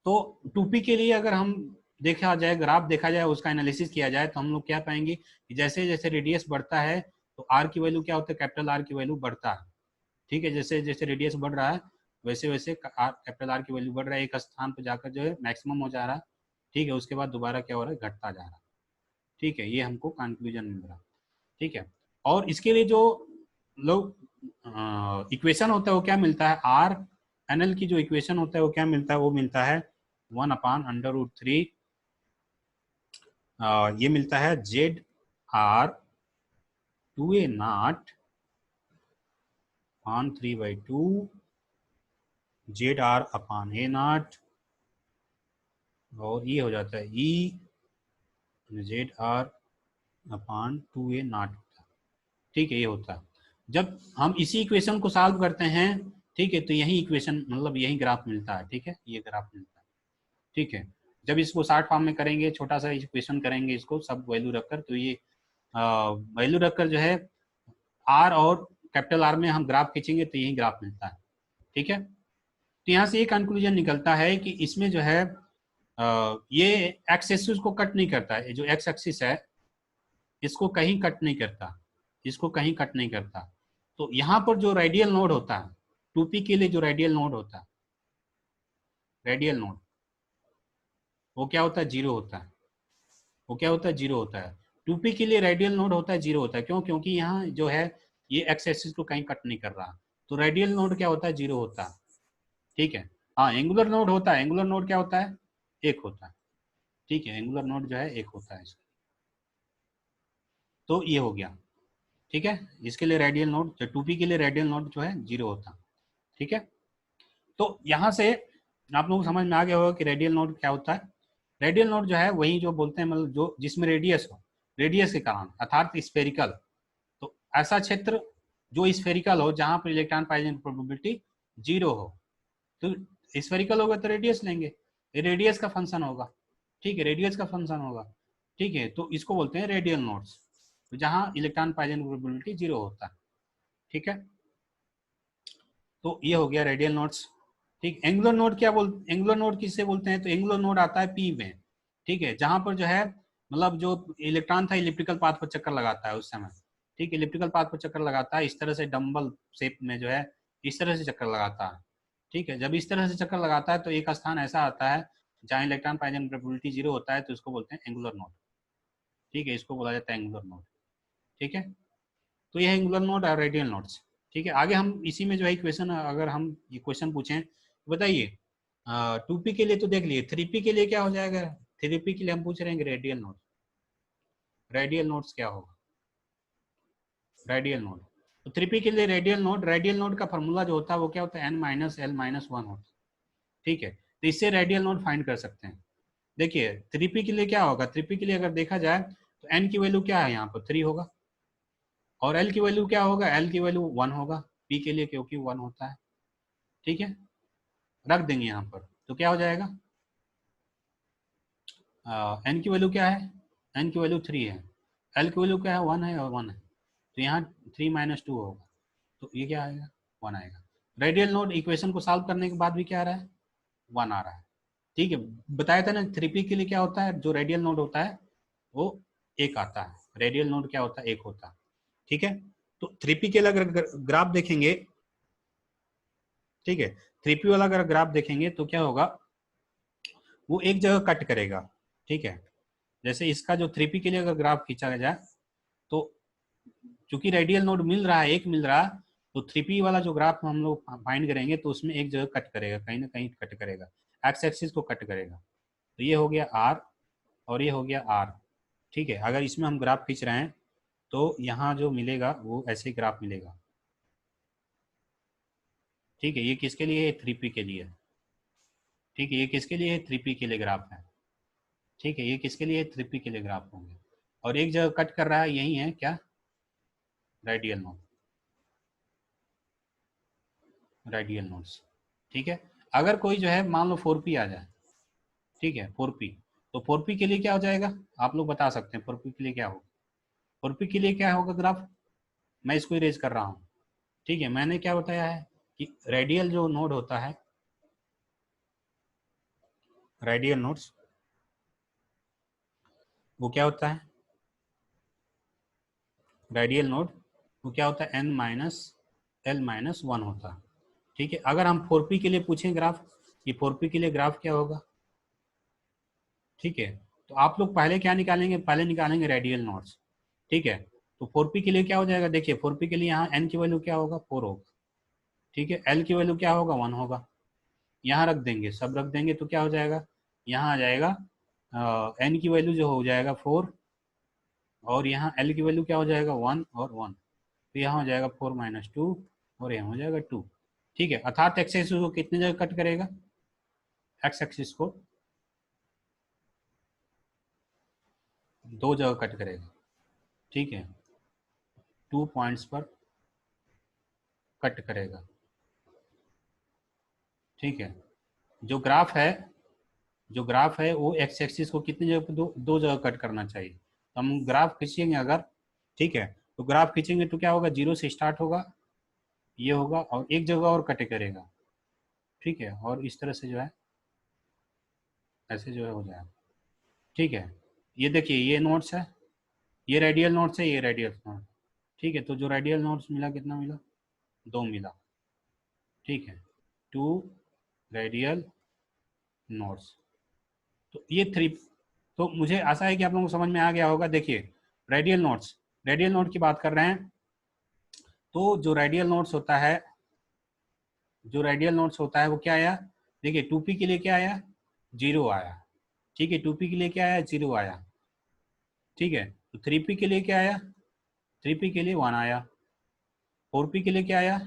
तो 2p के लिए अगर हम देखा जाए, ग्राफ देखा जाए, उसका एनालिसिस किया जाए, तो हम लोग क्या पाएंगे कि जैसे जैसे रेडियस बढ़ता है तो आर की वैल्यू क्या होता है, कैपिटल आर की वैल्यू बढ़ता है। ठीक है, जैसे जैसे रेडियस बढ़ रहा है वैसे वैसे कैपिटल आर की वैल्यू बढ़ रहा है, एक स्थान पर जाकर जो है मैक्सिमम हो जा रहा है। ठीक है, उसके बाद दोबारा क्या हो रहा है, घटता जा रहा है। ठीक है, ये हमको कंक्लूजन मिल रहा है। ठीक है, और इसके लिए जो लोग इक्वेशन होता है वो क्या मिलता है, आर एन एल की जो इक्वेशन होता है वो क्या मिलता है, वो मिलता है 1/√3, ये मिलता है z r 2a0 upon 3/2 z r upon a0, और ये हो जाता है E Z r upon 2a0 होता है। ठीक है, ये होता है। जब हम इसी इक्वेशन को सॉल्व करते हैं, ठीक है, तो यही इक्वेशन मतलब यही ग्राफ मिलता है। ठीक है, ये ग्राफ मिलता है। ठीक है, जब इसको शॉर्ट फॉर्म में करेंगे, छोटा सा इक्वेशन करेंगे इसको सब वैल्यू रखकर, तो ये वैल्यू रखकर जो है आर और कैपिटल आर में हम ग्राफ खींचेंगे तो यही ग्राफ मिलता है। ठीक है, तो यहाँ से ये कंक्लूजन निकलता है कि इसमें जो है ये एक्स एक्सिस को कट नहीं करता है, जो एक्स एक्सिस है इसको कहीं कट नहीं करता, इसको कहीं कट नहीं करता। तो यहाँ पर जो रेडियल नोड होता है, 2p के लिए जो रेडियल नोड होता है, रेडियल नोड, वो क्या होता है, जीरो होता है। वो क्या होता है, जीरो होता है। 2p के लिए रेडियल नोड होता है, जीरो होता है। क्यों? क्योंकि यहाँ जो है ये एक्स एक्सिस को कहीं कट नहीं कर रहा, तो रेडियल नोड क्या होता है, जीरो होता है। ठीक है, हाँ एंगुलर नोड होता है, एंगुलर नोड क्या होता है, एक होता है। ठीक है, एंगुलर नोड जो है एक होता है। तो ये हो गया। ठीक है, इसके लिए रेडियल नोड, जो 2p के लिए रेडियल नोड जो है जीरो होता है। ठीक है, तो यहाँ से आप लोगों को समझ में आ गया होगा कि रेडियल नोड क्या होता है। रेडियल नोड जो है वही जो बोलते हैं, मतलब जो जिसमें रेडियस हो, रेडियस के कारण अर्थात स्फेरिकल। तो ऐसा क्षेत्र जो स्फेरिकल हो जहां पर इलेक्ट्रॉन पाइजन प्रोबेबिलिटी जीरो हो, तो स्फेरिकल होगा तो रेडियस लेंगे, रेडियस का फंक्शन होगा। ठीक है, रेडियस का फंक्शन होगा। ठीक है, तो इसको बोलते हैं रेडियल नोड्स, तो जहां इलेक्ट्रॉन पाइजन प्रोबेबिलिटी जीरो होता है। ठीक है, तो ये हो गया रेडियल नोड्स। ठीक, एंगुलर नोड क्या एंगुलर नोड किससे बोलते हैं, तो एंगुलर नोड आता है पी में। ठीक है, जहां पर जो है मतलब जो इलेक्ट्रॉन था इलिप्टिकल पाथ पर चक्कर लगाता है उस समय। ठीक है, इलिप्टिकल पाथ पर चक्कर लगाता है, इस तरह से डम्बल शेप में जो है इस तरह से चक्कर लगाता है। ठीक है, जब इस तरह से चक्कर लगाता है तो एक स्थान ऐसा आता है जहाँ इलेक्ट्रॉन पाइजन प्रोबेबिलिटी जीरो होता है, तो इसको बोलते हैं एंगुलर नोड। ठीक है, इसको बोला जाता है एंगुलर नोड। ठीक है, तो यह एंगुलर नोड और रेडियल नोड्स। ठीक है, आगे हम इसी में जो है इक्वेशन, अगर हम ये क्वेश्चन पूछें तो बताइए, 2p के लिए तो देख लिए, 3p के लिए क्या हो जाएगा, 3p के लिए हम पूछ रहे हैं रेडियल नोड। रेडियल नोड्स क्या होगा, रेडियल नोड, तो 3p के लिए रेडियल नोड का फॉर्मूला जो होता है वो क्या होता है, n-l-1 होता है। ठीक है, तो इससे रेडियल नोड फाइंड कर सकते हैं। देखिए 3p के लिए क्या होगा, 3p के लिए अगर देखा जाए तो n की वैल्यू क्या है, यहाँ पर 3 होगा, और l की वैल्यू क्या होगा, l की वैल्यू 1 होगा p के लिए, क्योंकि 1 होता है। ठीक है, रख देंगे यहाँ पर, तो क्या हो जाएगा, n की वैल्यू क्या है, n की वैल्यू 3 है, l की वैल्यू क्या है, 1 है और 1 है, तो यहाँ 3 - 2 होगा, तो ये क्या आएगा, 1 आएगा। रेडियल नोड इक्वेशन को सॉल्व करने के बाद भी क्या आ रहा है, 1 आ रहा है। ठीक है, बताया था ना 3p के लिए क्या होता है, जो रेडियल नोड होता है वो एक आता है, रेडियल नोड क्या होता है, एक होता है। ठीक है, तो 3p के लिए अगर ग्राफ देखेंगे, ठीक है, 3p वाला अगर ग्राफ देखेंगे तो क्या होगा, वो एक जगह कट करेगा। ठीक है, जैसे इसका जो 3p के लिए अगर ग्राफ खींचा जाए, तो चूंकि रेडियल नोड मिल रहा है, एक मिल रहा है, तो 3p वाला जो ग्राफ हम लोग फाइंड करेंगे तो उसमें एक जगह कट करेगा, कहीं ना कहीं कट करेगा, एक्स एक्सिस को कट करेगा। तो ये हो गया आर और ये हो गया आर। ठीक है, अगर इसमें हम ग्राफ खींच रहे हैं तो यहाँ जो मिलेगा वो ऐसे ग्राफ मिलेगा। ठीक है, ये किसके लिए है, 3p के लिए। ठीक है, ये किसके लिए है, 3p के लिए ग्राफ है। ठीक है, ये किसके लिए, 3p के लिए ग्राफ होंगे, और एक जगह कट कर रहा है, यही है क्या, रेडियल नोड, रेडियल नोड्स। ठीक है, अगर कोई जो है मान लो 4p आ जाए, ठीक है 4p, तो 4p के लिए क्या हो जाएगा, आप लोग बता सकते हैं 4p के लिए क्या होगा, 4p के लिए क्या होगा ग्राफ, मैं इसको इरेज कर रहा हूँ। ठीक है, मैंने क्या बताया है कि रेडियल जो नोड होता है, रेडियल नोड्स, वो क्या होता है रेडियल नोड, वो क्या होता है n-l-1 होता है। ठीक है, अगर हम 4p के लिए पूछें ग्राफ, ये 4p के लिए ग्राफ क्या होगा, ठीक है, तो आप लोग पहले क्या निकालेंगे, पहले निकालेंगे रेडियल नोड्स। ठीक है, तो 4p के लिए क्या हो जाएगा, देखिए 4p के लिए यहाँ n की वैल्यू क्या होगा 4 होगा। ठीक है, l की वैल्यू क्या होगा 1 होगा, यहाँ रख देंगे, सब रख देंगे तो क्या हो जाएगा, यहाँ आ जाएगा n की वैल्यू जो हो जाएगा 4, और यहाँ l की वैल्यू क्या हो जाएगा 1 और 1, तो यहाँ हो जाएगा 4 - 2 और यहाँ हो जाएगा 2। ठीक है, अर्थात एक्स एक्सिस को कितनी जगह कट करेगा, एक्स एक्सिस को 2 जगह कट करेगा। ठीक है, 2 पॉइंट्स पर कट करेगा। ठीक है, जो ग्राफ है जो ग्राफ है वो एक्स एक्सिस को कितनी जगह पे दो जगह कट करना चाहिए, तो हम ग्राफ खींचेंगे अगर, ठीक है, तो ग्राफ खींचेंगे तो क्या होगा, 0 से स्टार्ट होगा, ये होगा और एक जगह और कट करेगा। ठीक है, और इस तरह से जो है ऐसे जो है हो जाएगा। ठीक है, ये देखिए ये नोट्स है, ये रेडियल नोट्स है, ये रेडियल नोट। ठीक है, तो जो रेडियल नोट्स मिला कितना मिला, 2 मिला। ठीक है, 2 रेडियल नोट्स, तो ये 3, तो मुझे आशा है कि आप लोगों को समझ में आ गया होगा। देखिए रेडियल नोट्स, रेडियल नोट की बात कर रहे हैं, तो जो रेडियल नोट्स होता है, जो रेडियल नोट्स होता है वो क्या आया, देखिए 2p के लिए क्या आया 0 आया। ठीक है, 2p के लिए क्या आया 0 आया। ठीक है, तो 3p के लिए क्या आया, 3p के लिए 1 आया, 4p के लिए क्या आया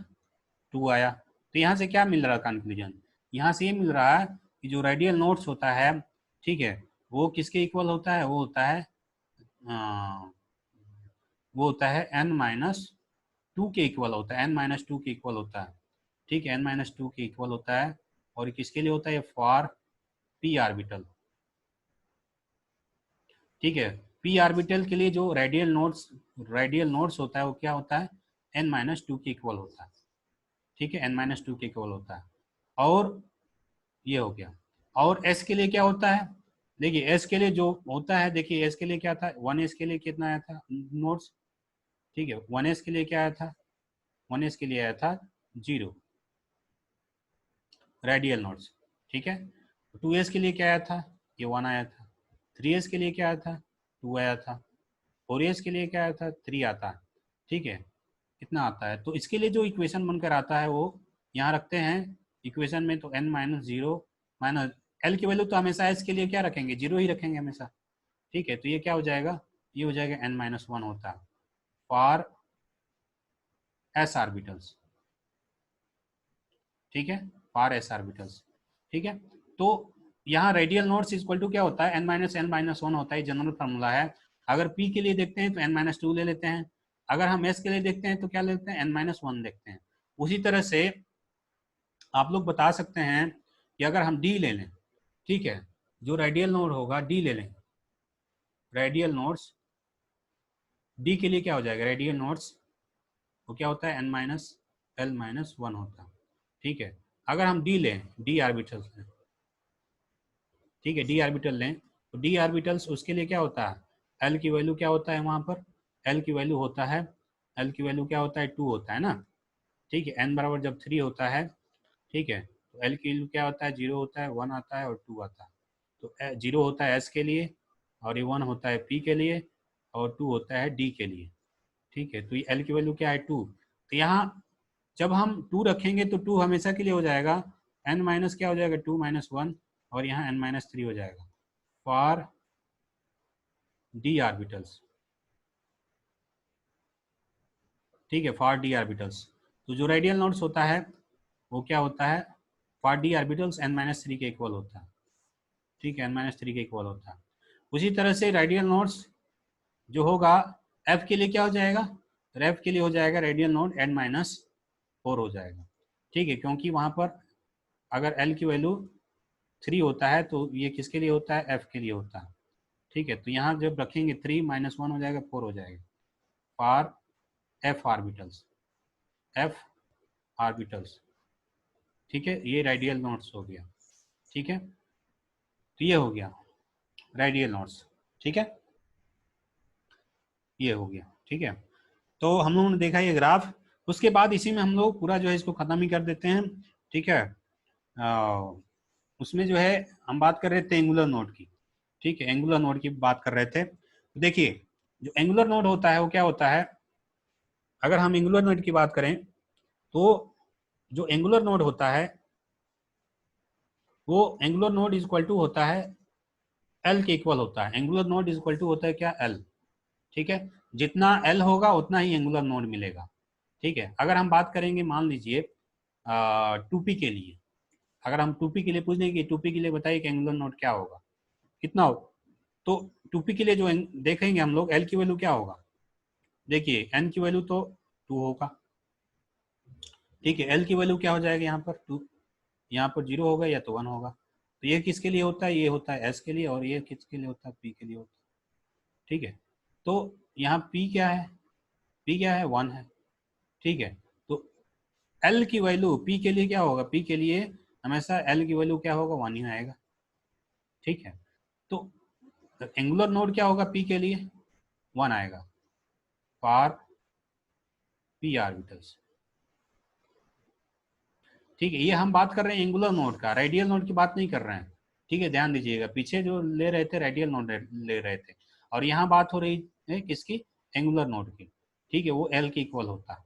2 आया। तो यहाँ से क्या मिल रहा है कंक्लूजन, यहाँ से ये मिल रहा है कि जो रेडियल नोट्स होता है, ठीक है, वो किसके इक्वल होता है, वो होता है वो होता है n-2 के इक्वल होता है, n-2 के इक्वल होता है। ठीक है, n-2 के इक्वल होता है, और किसके लिए होता है, फॉर p आर्बिटल। ठीक है, p आर्बिटल के लिए जो रेडियल नोट्स होता है वो क्या होता है, n-2 के इक्वल होता है। ठीक है, n-2 के इक्वल होता है, और ये हो गया। और s के लिए क्या होता है, देखिए s के लिए जो होता है, देखिए s के लिए क्या था, 1s के लिए कितना आया था नोट्स। ठीक है, 1s के लिए क्या आया था, 1s के लिए आया था 0 रेडियल नोट्स। ठीक है, 2s के लिए क्या आया था, ये 1 आया था। 3s के लिए क्या आया था, 2 आया था। 4s के लिए क्या आया था, 3 आता है। ठीक है, कितना आता है, तो इसके लिए जो इक्वेशन बनकर आता है वो यहाँ रखते हैं इक्वेशन में, तो n-0 माइनस l की वैल्यू तो हमेशा s के लिए क्या रखेंगे, 0 ही रखेंगे हमेशा। ठीक है, तो ये क्या हो जाएगा, ये हो जाएगा n-1 होता है फॉर s आर्बिटल्स। ठीक है, फॉर s आर्बिटल्स। ठीक है, तो यहाँ रेडियल नोट्स इक्वल टू क्या होता है, n-l-1 होता है, जनरल फार्मूला है। अगर p के लिए देखते हैं तो n-2 ले लेते हैं, अगर हम s के लिए देखते हैं तो क्या लेते हैं, n-1 देखते हैं। उसी तरह से आप लोग बता सकते हैं कि अगर हम d ले लें, ठीक है, जो रेडियल नोड होगा d ले लें, रेडियल नोड्स d के लिए क्या हो जाएगा, रेडियल नोड्स वो क्या होता है, n-l-1 होता है। ठीक है, अगर हम d लें, d आर्बिटल लें, ठीक है, डी आर्बिटल लें, तो डी आर्बिटल्स उसके लिए क्या होता है, एल की वैल्यू क्या होता है वहाँ पर, एल की वैल्यू होता है, एल की वैल्यू क्या होता है 2 होता है ना। ठीक है, एन बराबर जब 3 होता है, ठीक है, तो एल की वैल्यू क्या होता है, 0 होता है, 1 आता है और 2 आता है। तो 0 होता है एस के लिए, और ये 1 होता है पी के लिए, और 2 होता है डी के लिए। ठीक है, तो ये एल की वैल्यू क्या है 2, तो यहाँ जब हम 2 रखेंगे तो 2 हमेशा के लिए हो जाएगा, एन माइनस क्या हो जाएगा 2-1, और यहाँ n-3 हो जाएगा फॉर डी आर्बिटल्स। ठीक है, फॉर डी आर्बिटल्स, तो जो रेडियल नोड्स होता है वो क्या होता है, फॉर डी आर्बिटल्स n-3 के इक्वल होता है। ठीक है, n-3 के इक्वल होता है। उसी तरह से रेडियल नोड्स जो होगा f के लिए क्या हो जाएगा, f के लिए हो जाएगा रेडियल नोड n-4 हो जाएगा। ठीक है, क्योंकि वहाँ पर अगर l की वैल्यू 3 होता है तो ये किसके लिए होता है, f के लिए होता है। ठीक है, तो यहाँ जब रखेंगे 3-1 हो जाएगा, 4 हो जाएगा for f orbitals, f orbitals. ठीक है, ये रेडियल नोट्स हो गया। ठीक है, तो ये हो गया रेडियल नोट्स। ठीक है, ये हो गया। ठीक है, तो हम लोगों ने देखा ये ग्राफ। उसके बाद इसी में हम लोग पूरा जो है इसको खत्म ही कर देते हैं। ठीक है, उसमें जो है हम बात कर रहे थे एंगुलर नोड की। ठीक है, एंगुलर नोड की बात कर रहे थे। तो देखिए जो एंगुलर नोड होता है वो क्या होता है, अगर हम एंगुलर नोड की बात करें तो जो एंगुलर नोड होता है वो angular node is equal to होता है एल के इक्वल होता है। Angular node is equal to होता है क्या, एल। ठीक है, जितना एल होगा उतना ही एंगुलर नोड मिलेगा। ठीक है, अगर हम बात करेंगे मान लीजिए टू पी के लिए, अगर हम टू पी के लिए पूछ लेंगे टू पी के लिए बताइए कि एंगुलर नोड क्या होगा, कितना हो, तो टू पी के लिए जो देखेंगे हम लोग एल की वैल्यू क्या होगा, देखिए एन की वैल्यू तो टू होगा। ठीक है, एल की वैल्यू क्या हो जाएगा यहाँ पर टू, यहाँ पर जीरो होगा या तो वन होगा। तो ये किसके लिए होता है, ये होता है एस के लिए, और ये किसके लिए होता है, पी के लिए होता है। ठीक है, तो यहाँ पी क्या है, पी क्या है, वन है। ठीक है, तो एल की वैल्यू पी के लिए क्या होगा, पी के लिए हमेशा एल की वैल्यू क्या होगा, वन ही आएगा। ठीक है, तो एंगुलर नोड क्या होगा पी के लिए, वन आएगा फॉर पी आर्बिटल्स। ठीक है, ये हम बात कर रहे हैं एंगुलर नोड का, रेडियल नोड की बात नहीं कर रहे हैं। ठीक है, ध्यान दीजिएगा, पीछे जो ले रहे थे रेडियल नोड ले रहे थे, और यहाँ बात हो रही है किसकी, एंगुलर नोड की। ठीक है, वो एल के इक्वल होता है।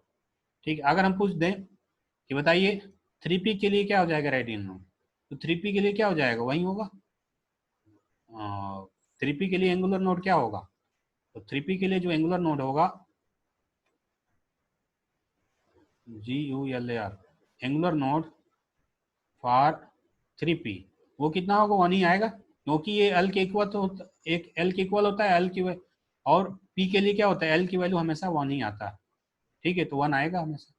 ठीक है, अगर हम पूछ दें कि बताइए थ्री पी के लिए क्या हो जाएगा रेडियल नोड, तो थ्री पी के लिए क्या हो जाएगा, वही होगा। थ्री पी के लिए एंगुलर नोड क्या होगा, तो थ्री पी के लिए जो एंगुलर नोड होगा G U L A R, angular node for three P, वो कितना होगा, वन ही आएगा, क्योंकि ये एल के इक्वल तो एक एल के इक्वल होता है, एल की और पी के लिए क्या होता है, एल की वैल्यू हमेशा वन ही आता है। ठीक है, तो वन आएगा हमेशा।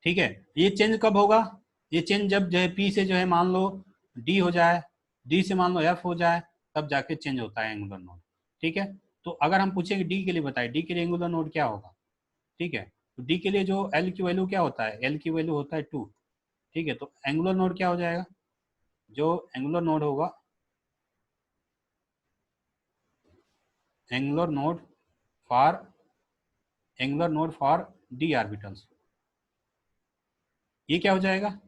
ठीक है, ये चेंज कब होगा, ये चेंज जब जो है पी से जो है मान लो डी हो जाए, डी से मान लो एफ हो जाए, तब जाके चेंज होता है एंगुलर नोड। ठीक है, तो अगर हम पूछेंगे डी के लिए बताए, डी के लिए एंगुलर नोड क्या होगा। ठीक है, तो डी के लिए जो एल की वैल्यू क्या होता है, एल की वैल्यू होता है टू। ठीक है, तो एंगुलर नोड क्या हो जाएगा, जो एंगुलर नोड होगा, angular node for angular node for D orbitals, ये क्या हो जाएगा,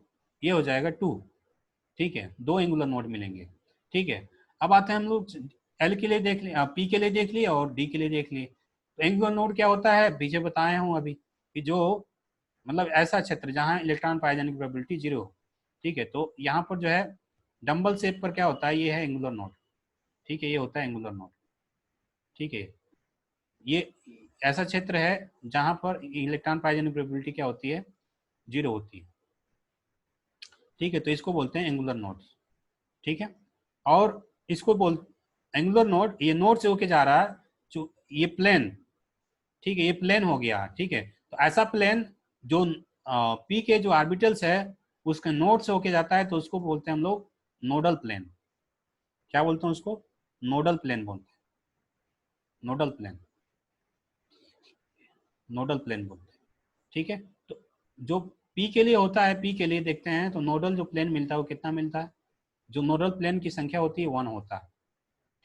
ये हो जाएगा टू। ठीक है, दो एंगुलर नोड मिलेंगे। ठीक है, अब आते हैं हम लोग एल के लिए देख लिए, पी के लिए देख लिए और डी के लिए देख लिए। तो एंगुलर नोड क्या होता है, पीछे बताया हूँ अभी कि जो मतलब ऐसा क्षेत्र जहाँ इलेक्ट्रॉन पाए जाने की प्रोबेबिलिटी जीरो हो। ठीक है, तो यहाँ पर जो है डम्बल शेप पर क्या होता है, ये है एंगुलर नोड। ठीक है, ये होता है एंगुलर नोड। ठीक है, ये ऐसा क्षेत्र है जहाँ पर इलेक्ट्रॉन पाए जाने की प्रोबेबिलिटी क्या होती है, जीरो होती है। ठीक है, तो इसको बोलते हैं एंगुलर नोड। ठीक है, और इसको बोल एंगुलर नोड, ये नोड से होके जा रहा है, जो ये प्लेन, ठीक है, ये प्लेन हो गया। ठीक है, तो ऐसा प्लेन जो पी के जो ऑर्बिटल्स है उसके नोड से होके जाता है, तो उसको बोलते हैं हम लोग नोडल प्लेन। क्या बोलते हैं उसको, नोडल प्लेन बोलते हैं, नोडल प्लेन, नोडल प्लेन बोलते हैं। ठीक है, तो जो पी के लिए होता है, पी के लिए देखते हैं तो नोडल जो प्लेन मिलता है वो कितना मिलता है, जो नोडल प्लेन की संख्या होती है वन होता है।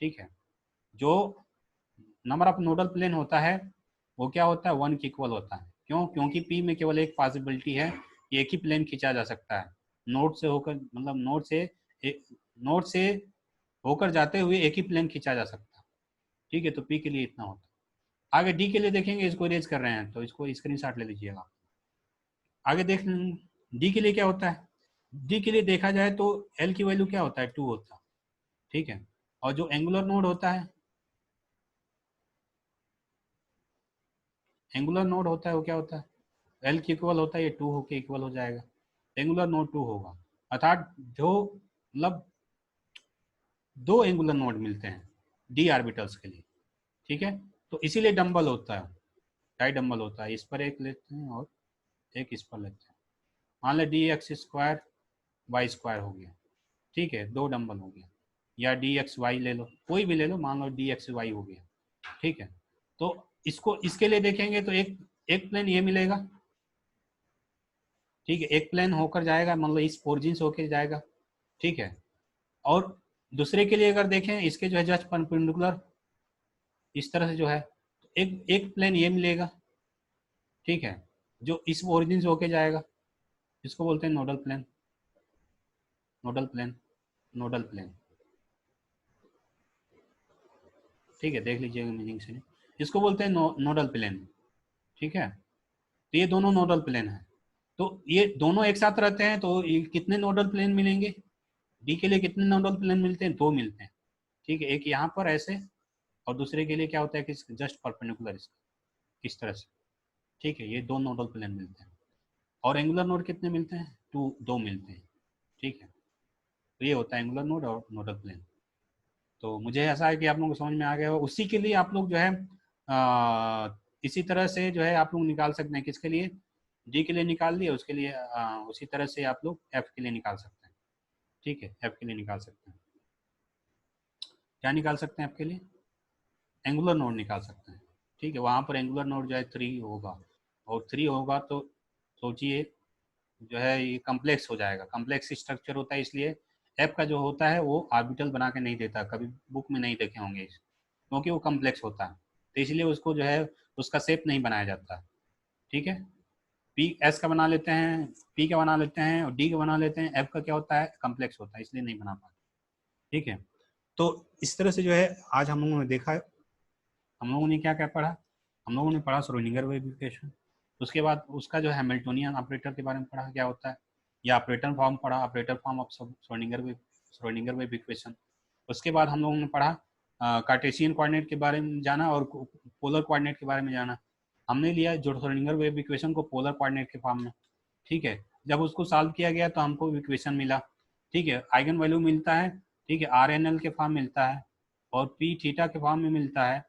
ठीक है, जो नंबर ऑफ नोडल प्लेन होता है वो क्या होता है, वन के इक्वल होता है। क्यों, क्योंकि पी में केवल एक पॉसिबिलिटी है कि एक ही प्लेन खींचा जा सकता है, नोड से होकर, मतलब नोड से होकर जाते हुए एक ही प्लेन खींचा जा सकता है। ठीक है, तो पी के लिए इतना होता है। आगे डी के लिए देखेंगे, इसको इरेज कर रहे हैं तो इसको स्क्रीनशॉट ले लीजिएगा। आगे देख, डी के लिए क्या होता है, डी के लिए देखा जाए तो एल की वैल्यू क्या होता है, टू होता है। ठीक है, और जो एंगुलर नोड होता है, एंगुलर नोड होता है वो क्या होता है, एल के इक्वल होता है, ये टू होके इक्वल हो जाएगा, एंगुलर नोड टू होगा। अर्थात जो मतलब दो एंगुलर नोड मिलते हैं डी ऑर्बिटल्स के लिए। ठीक है, तो इसीलिए डंबल होता है, डाई डंबल होता है, इस पर एक लेते हैं और एक इस पर लेते हैं। मान लें d x square y square हो गया। ठीक है, दो डंबल हो गया, या डी एक्स वाई ले लो, कोई भी ले लो, मान लो डी एक्स वाई हो गया। ठीक है, तो इसको इसके लिए देखेंगे तो एक एक प्लेन ये मिलेगा। ठीक है, एक प्लेन होकर जाएगा, मतलब इस ओरिजिन से होकर जाएगा। ठीक है, और दूसरे के लिए अगर देखें, इसके जो है जस्ट परपेंडिकुलर इस तरह से जो है एक एक प्लेन ये मिलेगा, ठीक है, जो इस ओरिजिन से होके जाएगा, इसको बोलते हैं nodal plane. Nodal plane, nodal plane, ठीक है, देख लीजिएगा मीनिंग से। इसको बोलते हैं नोडल प्लेन, ठीक है। तो ये दोनों नोडल प्लेन है। तो ये दोनों एक साथ रहते हैं तो ये कितने नोडल प्लेन मिलेंगे? डी के लिए कितने नोडल प्लेन मिलते हैं? दो मिलते हैं, ठीक है। एक यहाँ पर ऐसे, और दूसरे के लिए क्या होता है कि जस्ट परपेंडिकुलर इसका, इस तरह से, ठीक है। ये दो नोडल प्लेन मिलते हैं। और एंगुलर नोड कितने मिलते हैं? दो मिलते हैं, ठीक है। तो ये होता है एंगुलर नोड और नोडल प्लेन। तो मुझे ऐसा है कि आप लोगों को समझ में आ गया हो। उसी के लिए आप लोग जो है इसी तरह से जो है आप लोग निकाल सकते हैं। किसके लिए? डी के लिए निकाल लिए, उसके लिए उसी तरह से आप लोग एफ के लिए निकाल सकते हैं, ठीक है। एफ के लिए निकाल सकते हैं, क्या निकाल सकते हैं एफ के लिए? एंगुलर नोड निकाल सकते हैं, ठीक है। वहाँ पर एंगुलर नोड जो है 3 होगा, और 3 होगा तो सोचिए जो है ये कम्प्लेक्स हो जाएगा, कम्प्लेक्स स्ट्रक्चर होता है। इसलिए एफ का जो होता है वो ऑर्बिटल बना के नहीं देता, कभी बुक में नहीं देखे होंगे क्योंकि वो कम्प्लेक्स होता है, तो इसलिए उसको जो है उसका शेप नहीं बनाया जाता, ठीक है। पी एस का बना लेते हैं, पी का बना लेते हैं, और डी का बना लेते हैं। एफ का क्या होता है? कम्प्लेक्स होता है, इसलिए नहीं बना पाते, ठीक है। तो इस तरह से जो है आज हम लोगों ने देखा है। हम लोगों ने क्या क्या पढ़ा? हम लोगों ने पढ़ा श्रोडिंगर वेव इक्वेशन, उसके बाद उसका जो हैमिल्टोनियन ऑपरेटर के बारे में पढ़ा, क्या होता है, या ऑपरेटर फॉर्म पढ़ा, operator form of Schrodinger wave equation. उसके बाद हम लोगों ने पढ़ा कार्टेशियन कोऑर्डिनेट के बारे में जाना, और पोलर कोऑर्डिनेट के बारे में जाना। हमने लिया जो श्रोडिंगर वेव इक्वेशन को पोलर कोऑर्डिनेट के फॉर्म में, ठीक है। जब उसको सॉल्व किया गया तो हमको इक्वेशन मिला, ठीक है। आइगन वैल्यू मिलता है, ठीक है, आर एन एल के फॉर्म मिलता है, और पी थीटा के फॉर्म में मिलता है,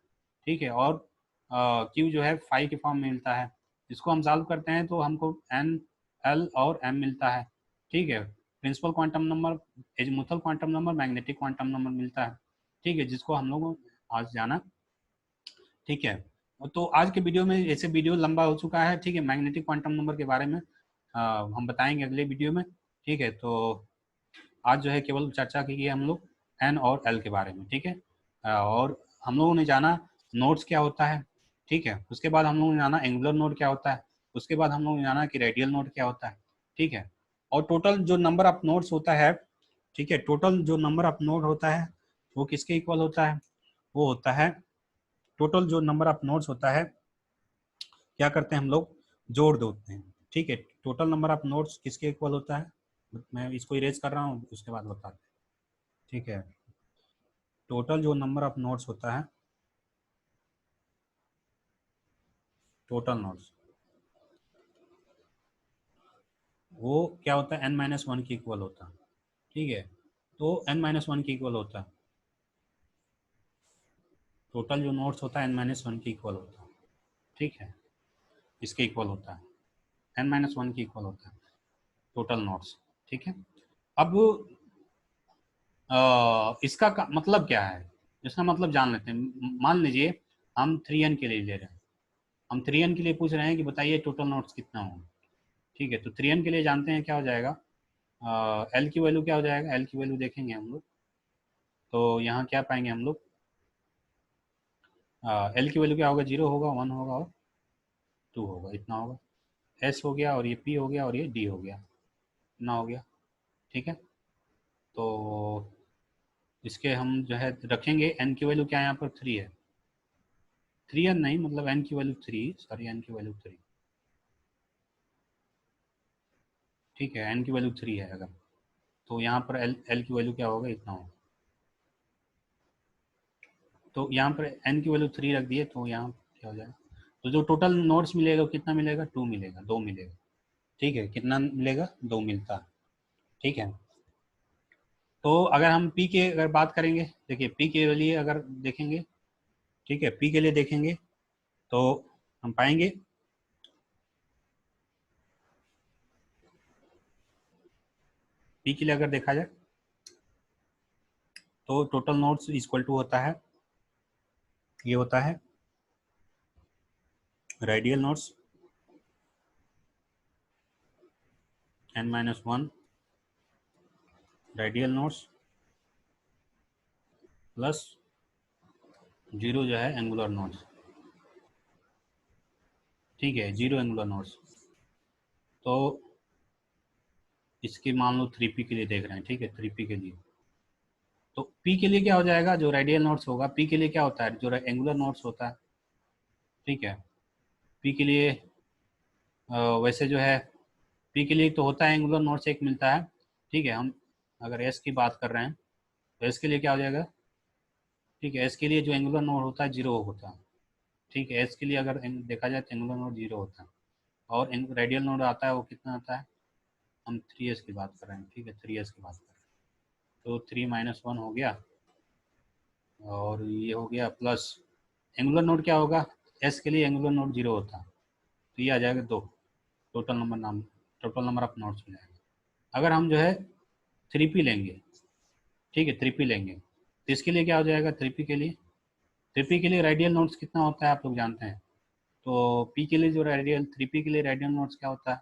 ठीक है। और क्यू जो है फाई के फॉर्म में मिलता है। इसको हम सॉल्व करते हैं तो हमको एन, एल और एम मिलता है, ठीक है। Principal quantum number, azimuthal quantum number, magnetic quantum number मिलता है, ठीक है, जिसको हम लोग आज जाना, ठीक है। तो आज के वीडियो में, ऐसे वीडियो लंबा हो चुका है, ठीक है, मैग्नेटिक क्वांटम नंबर के बारे में हम बताएंगे अगले वीडियो में, ठीक है। तो आज जो है केवल चर्चा की हम लोग एन और एल के बारे में, ठीक है। और हम लोगों ने जाना नोड्स क्या होता है, ठीक है। उसके बाद हम लोगों ने जाना एंगुलर नोड क्या होता है। उसके बाद हम लोगों ने जाना कि रेडियल नोड क्या होता है, ठीक है। और टोटल जो नंबर ऑफ नोड्स होता है, ठीक है, टोटल जो नंबर ऑफ नोड होता है वो किसके इक्वल होता है? वो होता है, टोटल जो नंबर ऑफ नोड्स होता है, क्या करते हैं हम लोग? जोड़ देते हैं, ठीक है। टोटल नंबर ऑफ नोड्स किसके इक्वल होता है? मैं इसको इरेज कर रहा हूँ, उसके बाद बताते हैं, ठीक है। टोटल जो नंबर ऑफ नोड्स होता है, टोटल नोड्स, वो क्या होता है? n-1 की इक्वल होता है, ठीक है। तो n-1 की इक्वल होता है, टोटल जो नोड्स होता है n-1 की इक्वल होता है, ठीक है। इसके इक्वल होता है, n-1 की इक्वल होता है टोटल नोड्स, ठीक है। अब इसका मतलब क्या है? इसका मतलब जान लेते हैं। मान लीजिए हम 3n के लिए ले रहे हैं, हम 3n के लिए पूछ रहे हैं कि बताइए टोटल नोट्स कितना होगा, ठीक है। तो 3n के लिए जानते हैं क्या हो जाएगा, एल की वैल्यू क्या हो जाएगा? एल की वैल्यू देखेंगे हम लोग, तो यहाँ क्या पाएंगे हम लोग, एल की वैल्यू क्या होगा? 0 होगा, 1 होगा और 2 होगा, इतना होगा। एस हो गया, और ये पी हो गया, और ये डी हो गया, इतना हो गया, ठीक है। तो इसके हम जो है रखेंगे, एन की वैल्यू क्या है यहाँ पर? 3 है, 3n नहीं, मतलब एन की वैल्यू 3, सॉरी, एन की वैल्यू 3, ठीक है। एन की वैल्यू 3 है अगर, तो यहाँ पर एल एल की वैल्यू क्या होगा? इतना होगा। तो यहाँ पर एन की वैल्यू 3 रख दिए, तो यहाँ क्या हो जाएगा? तो जो टोटल नोट्स मिलेगा वो कितना मिलेगा? 2 मिलेगा, 2 मिलेगा, ठीक है। कितना मिलेगा? 2 मिलता है, ठीक है। तो अगर हम पी के अगर बात करेंगे, देखिए पी के लिए अगर देखेंगे, ठीक है, पी के लिए देखेंगे तो हम पाएंगे, पी के लिए अगर देखा जाए तो टोटल नोट्स इक्वल टू होता है, ये होता है radial notes n-1 radial notes plus 0 जो है एंगुलर नोट्स, ठीक है, 0 एंगुलर नोड्स। तो इसकी मान लो 3p के लिए देख रहे हैं, ठीक है, 3p के लिए। तो p के लिए क्या हो जाएगा, जो रेडियल नोड्स होगा, p के लिए क्या होता है, जो एंगुलर नोड्स होता है, ठीक है। p के लिए वैसे जो है p के लिए तो होता है एंगुलर नोड्स एक मिलता है, ठीक है। हम अगर s की बात कर रहे हैं तो s के लिए क्या हो जाएगा, ठीक है, s के लिए जो एंगुलर नोड होता है 0 होता है, ठीक है। s के लिए अगर देखा जाए तो एंगुलर नोड 0 होता है, और रेडियल नोड आता है वो कितना आता है, हम 3s की बात कर रहे हैं, ठीक है, 3s की बात कर रहे हैं। तो 3 - 1 हो गया, और ये हो गया प्लस एंगुलर नोड क्या होगा, s के लिए एंगुलर नोड 0 होता है, तो ये आ जाएगा 2, टोटल नंबर ऑफ नोड्स मिल जाएगा। अगर हम जो है 3p लेंगे, ठीक है, 3p लेंगे तो इसके लिए क्या हो जाएगा, 3p के लिए, 3p के लिए रेडियल नोड्स कितना होता है आप लोग जानते हैं। तो p के लिए जो रेडियल 3p के लिए रेडियल नोड्स क्या होता है,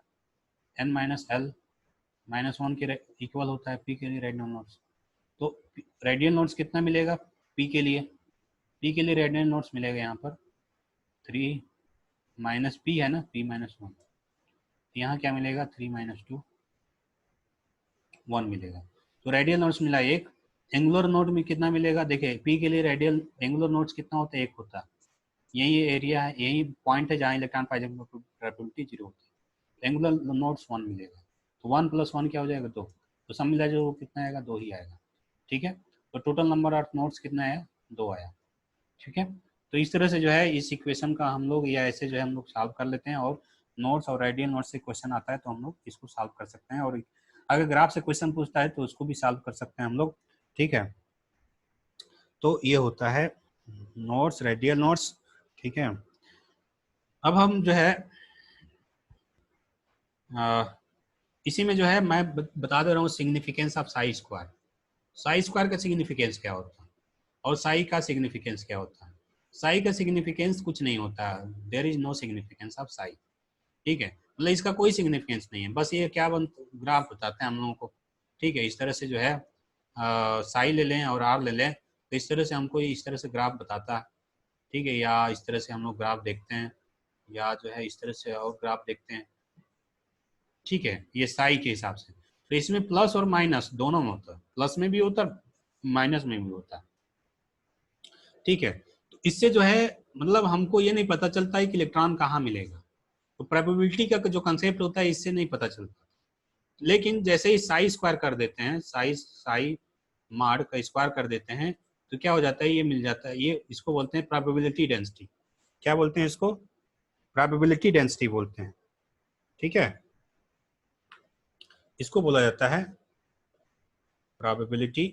n-l-1 के इक्वल होता है p के लिए रेडियल नोड्स। तो रेडियल नोड्स कितना मिलेगा p के लिए, p के लिए रेडियल नोड्स मिलेगा यहाँ पर 3 माइनस p है ना, p-1, यहाँ क्या मिलेगा 3 - 2 1 मिलेगा। तो रेडियल नोड्स मिला एक, एंगुलर नोड में कितना मिलेगा, देखिए p के लिए रेडियल एंगुलर नोड्स कितना होता है, 1 होता है, यही एरिया है, यही पॉइंट है जहाँ इलेक्ट्रॉन पाइजन प्रोबेबिलिटी 0 होती है। एंगुलर नोड्स 1 मिलेगा, तो 1 + 1 क्या हो जाएगा 2, तो सब मिला जो कितना आएगा 2 ही आएगा, ठीक है। तो टोटल नंबर ऑफ नोड्स कितना आया, 2 आया, ठीक है। तो इस तरह से जो है इस इक्वेशन का हम लोग, या ऐसे जो है हम लोग सॉल्व कर लेते हैं, और नोड्स और रेडियल नोड्स से क्वेश्चन आता है तो हम लोग इसको सॉल्व कर सकते हैं, और अगर ग्राफ से क्वेश्चन पूछता है तो उसको भी सॉल्व कर सकते हैं हम लोग, ठीक है। तो ये होता है नोड्स, रेडियल नोड्स, ठीक है। अब हम जो है इसी में जो है मैं बता दे रहा हूँ significance of Sai square. Sai square का सिग्निफिकेंस क्या होता है, और साई का सिग्निफिकेंस क्या होता है। साई का सिग्निफिकेंस कुछ नहीं होता, there is no significance of psi, ठीक है, मतलब इसका कोई सिग्निफिकेंस नहीं है, बस ये क्या ग्राफ बताते हैं हम लोगों को, ठीक है। इस तरह से जो है साई ले लें और आर ले लें, तो इस तरह से हमको इस तरह से ग्राफ बताता है, ठीक है, या इस तरह से हम लोग ग्राफ देखते हैं, या जो है इस तरह से और ग्राफ देखते हैं, ठीक है, ये साई के हिसाब से। तो इसमें प्लस और माइनस दोनों में होता है, प्लस में भी होता है माइनस में भी होता है, ठीक है। तो इससे जो है मतलब हमको ये नहीं पता चलता है कि इलेक्ट्रॉन कहाँ मिलेगा, तो प्रोबेबिलिटी का जो कंसेप्ट होता है इससे नहीं पता चलता। लेकिन जैसे ही साई स्क्वायर कर देते हैं, साई साई मार्ड का स्क्वायर कर देते हैं, तो क्या हो जाता है, ये मिल जाता है, ये इसको बोलते हैं प्रोबेबिलिटी डेंसिटी। क्या बोलते हैं इसको, प्रोबेबिलिटी डेंसिटी बोलते हैं, ठीक है। इसको बोला जाता है प्रोबेबिलिटी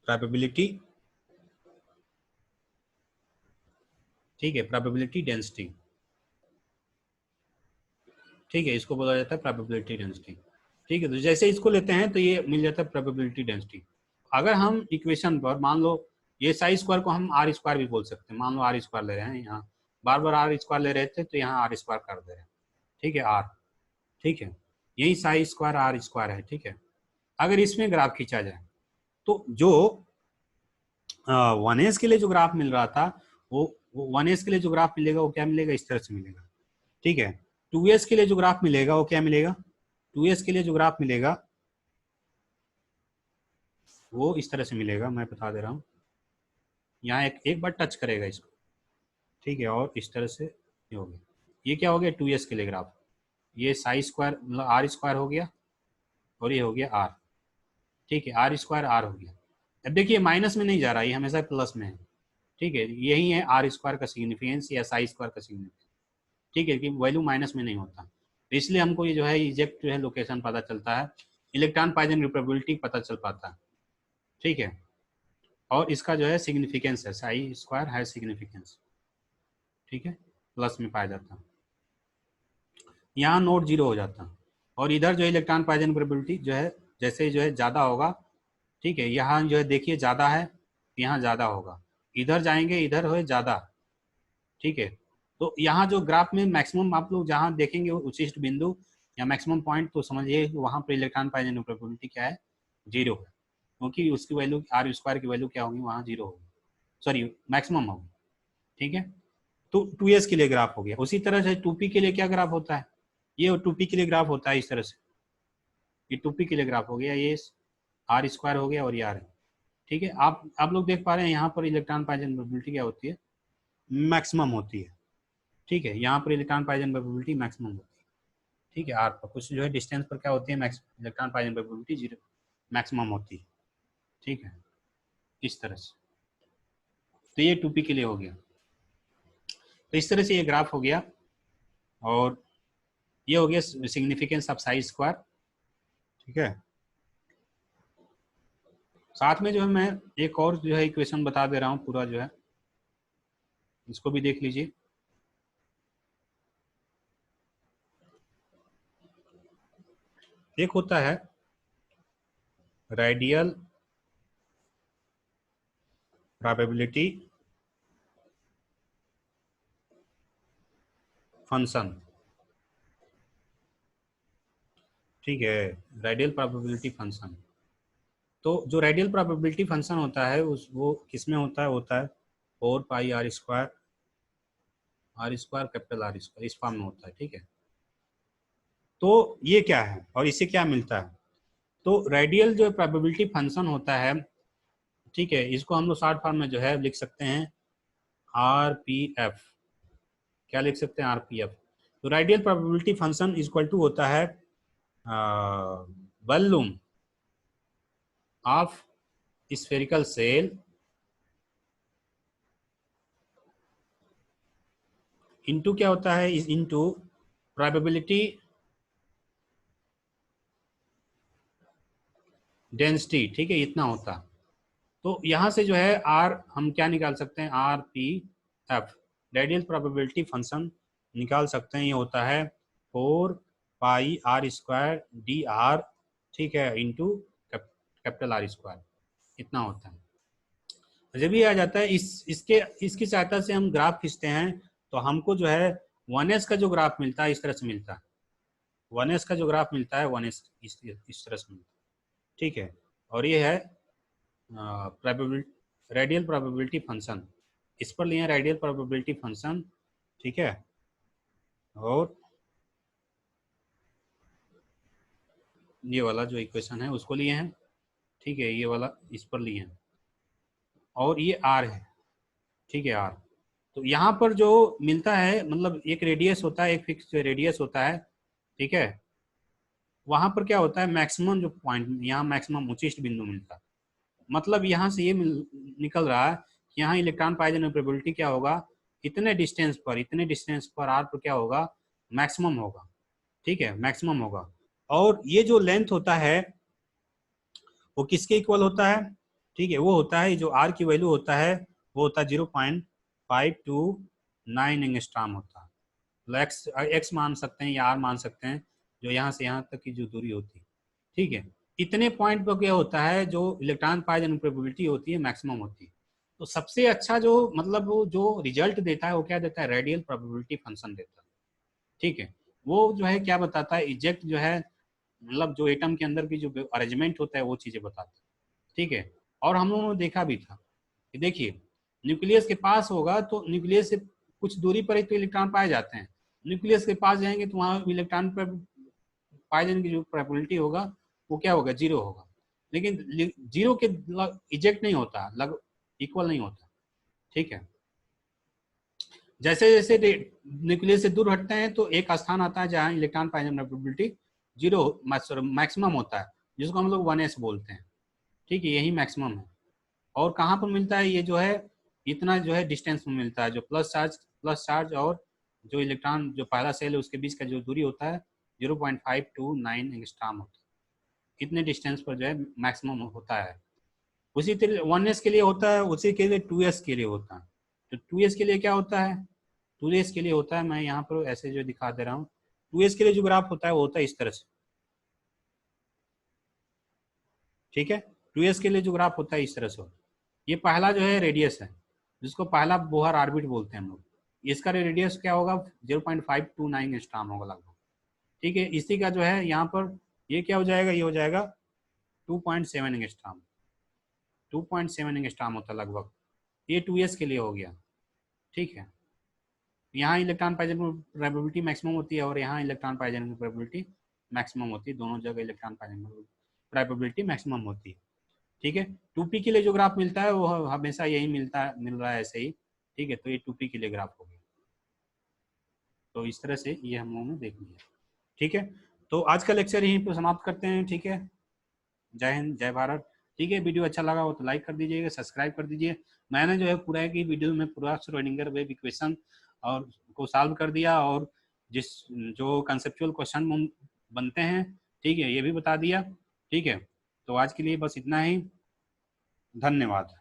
प्रोबेबिलिटी ठीक है, प्रोबेबिलिटी डेंसिटी, ठीक है, इसको बोला जाता है प्रोबेबिलिटी डेंसिटी, ठीक है। तो जैसे इसको लेते हैं तो ये मिल जाता है प्रोबेबिलिटी डेंसिटी। अगर हम इक्वेशन पर मान लो ये साई स्क्वायर को हम आर स्क्वायर भी बोल सकते हैं, मान लो आर स्क्वायर ले रहे हैं, यहाँ बार बार आर स्क्वायर ले रहे थे तो यहाँ आर स्क्वायर कर दे रहे हैं, ठीक है, आर, ठीक है, यही साई स्क्वायर आर स्क्वायर है, ठीक है। अगर इसमें ग्राफ खींचा जाए तो जो 1s के लिए जो ग्राफ मिल रहा था, वो 1s के लिए जो ग्राफ मिलेगा वो क्या मिलेगा, इस तरह से मिलेगा, ठीक है। 2s के लिए जो ग्राफ मिलेगा वो क्या मिलेगा, 2s के लिए जो ग्राफ मिलेगा वो इस तरह से मिलेगा, मैं बता दे रहा हूँ, यहाँ एक बार टच करेगा इसको, ठीक है, और इस तरह से ये हो गया, ये क्या हो गया 2s के लिए ग्राफ, ये साई स्क्वायर मतलब आर स्क्वायर हो गया, और ये हो गया आर, ठीक है, आर स्क्वायर आर हो गया। अब देखिए माइनस में नहीं जा रहा, ये हमेशा प्लस में है, ठीक है, यही है आर स्क्वायर का सिग्निफिकेंस या साई स्क्वायर का सिग्निफिकेंस, ठीक है, कि वैल्यू माइनस में नहीं होता, तो इसलिए हमको ये जो है एग्जैक्ट जो है लोकेशन पता चलता है, इलेक्ट्रॉन पाइजन प्रोबेबिलिटी पता चल पाता है, ठीक है। और इसका जो है सिग्निफिकेंस है, साई स्क्वायर है सिग्निफिकेंस, ठीक है, प्लस में पाया जाता है, यहाँ नोट 0 हो जाता है, और इधर जो इलेक्ट्रॉन पाइजन प्रोबेबिलिटी जो है जैसे जो है ज़्यादा होगा, ठीक है, यहाँ जो है देखिए ज़्यादा है, यहाँ ज़्यादा होगा, इधर जाएंगे इधर हो ज़्यादा, ठीक है। तो यहाँ जो ग्राफ में मैक्सिमम आप लोग जहाँ देखेंगे उचिष्ट बिंदु या मैक्सिमम पॉइंट, तो समझिए वहाँ पर इलेक्ट्रॉन पाइजन प्रोबेबिलिटी क्या है, 0 है, क्योंकि उसकी वैल्यू आर स्क्वायर की वैल्यू क्या होगी वहाँ 0 होगी, सॉरी मैक्सिमम होगी, ठीक है। तो 2s के लिए ग्राफ हो गया। उसी तरह से 2p के लिए क्या ग्राफ होता है, ये 2p के लिए ग्राफ होता है इस तरह से, ये 2p के लिए ग्राफ हो गया, ये आर स्क्वायर हो गया और ये आर है, ठीक है। आप लोग देख पा रहे हैं यहाँ पर इलेक्ट्रॉन पाइजन प्रोबेबिलिटी क्या होती है, मैक्सिमम होती है, ठीक है। यहाँ पर इलेक्ट्रॉन पाइजन प्रोबेबिलिटी मैक्सिमम होती है, ठीक है। आर पर कुछ जो है डिस्टेंस पर क्या होती है, electron pigeon probability zero maximum होती है, ठीक है, इस तरह से। तो ये 2p के लिए हो गया। तो इस तरह से ये ग्राफ हो गया, और ये हो गया सिग्निफिकेंस ऑफ साई स्क्वायर, ठीक है। साथ में जो है मैं एक और जो है इक्वेशन बता दे रहा हूँ पूरा जो है, इसको भी देख लीजिए। एक होता है रेडियल प्रोबेबिलिटी फंक्शन, ठीक है, रेडियल प्रोबेबिलिटी फंक्शन। तो जो रेडियल प्रोबेबिलिटी फंक्शन होता है उस वो किस में होता है 4 pi R square capital R square, इस फॉर्म में होता है, ठीक है। तो ये क्या है और इससे क्या मिलता है, तो रेडियल जो प्रोबेबिलिटी फंक्शन होता है, ठीक है, इसको हम लोग शॉर्ट फॉर्म में जो है लिख सकते हैं आर पी एफ। क्या लिख सकते हैं, आर पी एफ। तो radial probability function equal to होता है volume of spherical shell into क्या होता है, इज इनटू प्रोबेबिलिटी डेंसिटी, ठीक है, इतना होता है। तो यहाँ से जो है आर हम क्या निकाल सकते हैं, r p F radial probability function निकाल सकते हैं। ये होता है 4 pi R square D R, ठीक है, इंटू कैपिटल आर स्क्वायर, इतना होता है। जब ये आ जाता है इसकी सहायता से हम ग्राफ खींचते हैं, तो हमको जो है 1s का जो ग्राफ मिलता है इस तरह से मिलता है, 1s का जो ग्राफ मिलता है 1s इस तरह से मिलता है, ठीक है। और ये है प्रोबेबिलिटी रेडियल प्रोबेबिलिटी फंक्शन, इस पर लिए रेडियल प्रोबेबिलिटी फंक्शन, ठीक है। और ये वाला जो इक्वेशन है उसको लिए हैं, ठीक है, ये वाला इस पर लिए हैं, और ये आर है, ठीक है, आर। तो यहाँ पर जो मिलता है मतलब एक रेडियस होता है, एक फिक्स रेडियस होता है, ठीक है। वहां पर क्या होता है, मैक्सिमम जो पॉइंट यहाँ मैक्सिमम उच्चिष्ट बिंदु मिलता है। मतलब यहाँ से ये निकल रहा है कि यहाँ इलेक्ट्रॉन पाए जाने की प्रोबेबिलिटी क्या होगा, इतने डिस्टेंस पर आर पर क्या होगा, मैक्सिमम होगा, ठीक है, मैक्सिमम होगा। और ये जो लेंथ होता है वो किसके इक्वल होता है, ठीक है, वो होता है जो आर की वैल्यू होता है वो होता है 0.529 एंगस्ट्रॉम होता है। तो एक्स मान सकते हैं या आर मान सकते हैं, जो यहाँ से यहाँ तक की जो दूरी होती है, ठीक है। इतने पॉइंट पर क्या होता है, जो इलेक्ट्रॉन पाए जाने की प्रोबेबिलिटी होती है मैक्सिमम होती है। तो सबसे अच्छा जो मतलब वो जो रिजल्ट देता है वो क्या देता है, रेडियल प्रोबेबिलिटी फंक्शन देता है, ठीक है। वो जो है क्या बताता है, इजेक्ट जो है मतलब जो एटम के अंदर की जो अरेंजमेंट होता है वो चीजें बताता है, ठीक है। और हम लोगों ने देखा भी था कि देखिए न्यूक्लियस के पास होगा तो न्यूक्लियस से कुछ दूरी पर ही तो इलेक्ट्रॉन पाए जाते हैं, न्यूक्लियस के पास जाएंगे तो वहाँ इलेक्ट्रॉन पर पाए जाने की जो प्रोबेबिलिटी होगा वो क्या होगा, जीरो होगा। लेकिन जीरो के इजेक्ट नहीं होता, लग इक्वल नहीं होता, ठीक है। जैसे जैसे न्यूक्लियस से दूर हटते हैं तो एक स्थान आता है जहाँ इलेक्ट्रॉन पाए जाने की प्रोबेबिलिटी जीरो मैक्सिमम होता है, जिसको हम लोग 1s बोलते हैं, ठीक है, यही मैक्सिमम है। और कहाँ पर मिलता है, ये जो है इतना जो है डिस्टेंस में मिलता है, जो प्लस चार्ज और जो इलेक्ट्रॉन जो पहला सेल है उसके बीच का जो दूरी होता है 0.529 एंगस्ट्रॉम होता है, इतने डिस्टेंस पर जो है मैक्सिमम होता है। उसी तरह 1s के लिए होता है, उसी के लिए 2s के लिए होता है। तो 2s के लिए क्या होता है, 2s के लिए होता है, मैं यहाँ पर ऐसे जो दिखा दे रहा हूँ, 2s के लिए जो ग्राफ होता है वो होता है इस तरह से, ठीक है। 2s के लिए जो ग्राफ होता है इस तरह से होता है। ये पहला जो है रेडियस है, जिसको पहला बोहर ऑर्बिट बोलते हैं हम लोग, इसका रेडियस क्या होगा 0.529 एंगस्ट्रॉम होगा लगभग, ठीक है। इसी का जो है यहाँ पर ये क्या हो जाएगा, ये हो जाएगा 2.7 एंगस्ट्रॉम, 2.7 एंगस्ट्रॉम होता है लगभग। ये 2s के लिए हो गया, ठीक है। यहाँ इलेक्ट्रॉन पाई जाने की प्रोबेबिलिटी मैक्सिमम होती है और यहाँ इलेक्ट्रॉन पाई जाने की प्रोबेबिलिटी मैक्सिमम होती है, दोनों जगह इलेक्ट्रॉन पाई जाने की प्रोबेबिलिटी मैक्सिमम होती है, ठीक है। 2p के लिए जो ग्राफ मिलता है वो हमेशा यही मिल रहा है ऐसे ही, ठीक है। तो ये 2p के लिए ग्राफ हो गया। तो इस तरह से ये हम लोगों ने देख लिया, ठीक है। तो आज का लेक्चर यहीं पर समाप्त करते हैं, ठीक है। जय हिंद, जय भारत, ठीक है। वीडियो अच्छा लगा हो तो लाइक कर दीजिएगा, सब्सक्राइब कर दीजिए। मैंने जो है पूरा की वीडियो में पूरा श्रोडिंगर वेव इक्वेशन और को सॉल्व कर दिया, और जिस जो कंसेप्चुअल क्वेश्चन बनते हैं, ठीक है, ये भी बता दिया, ठीक है। तो आज के लिए बस इतना ही, धन्यवाद।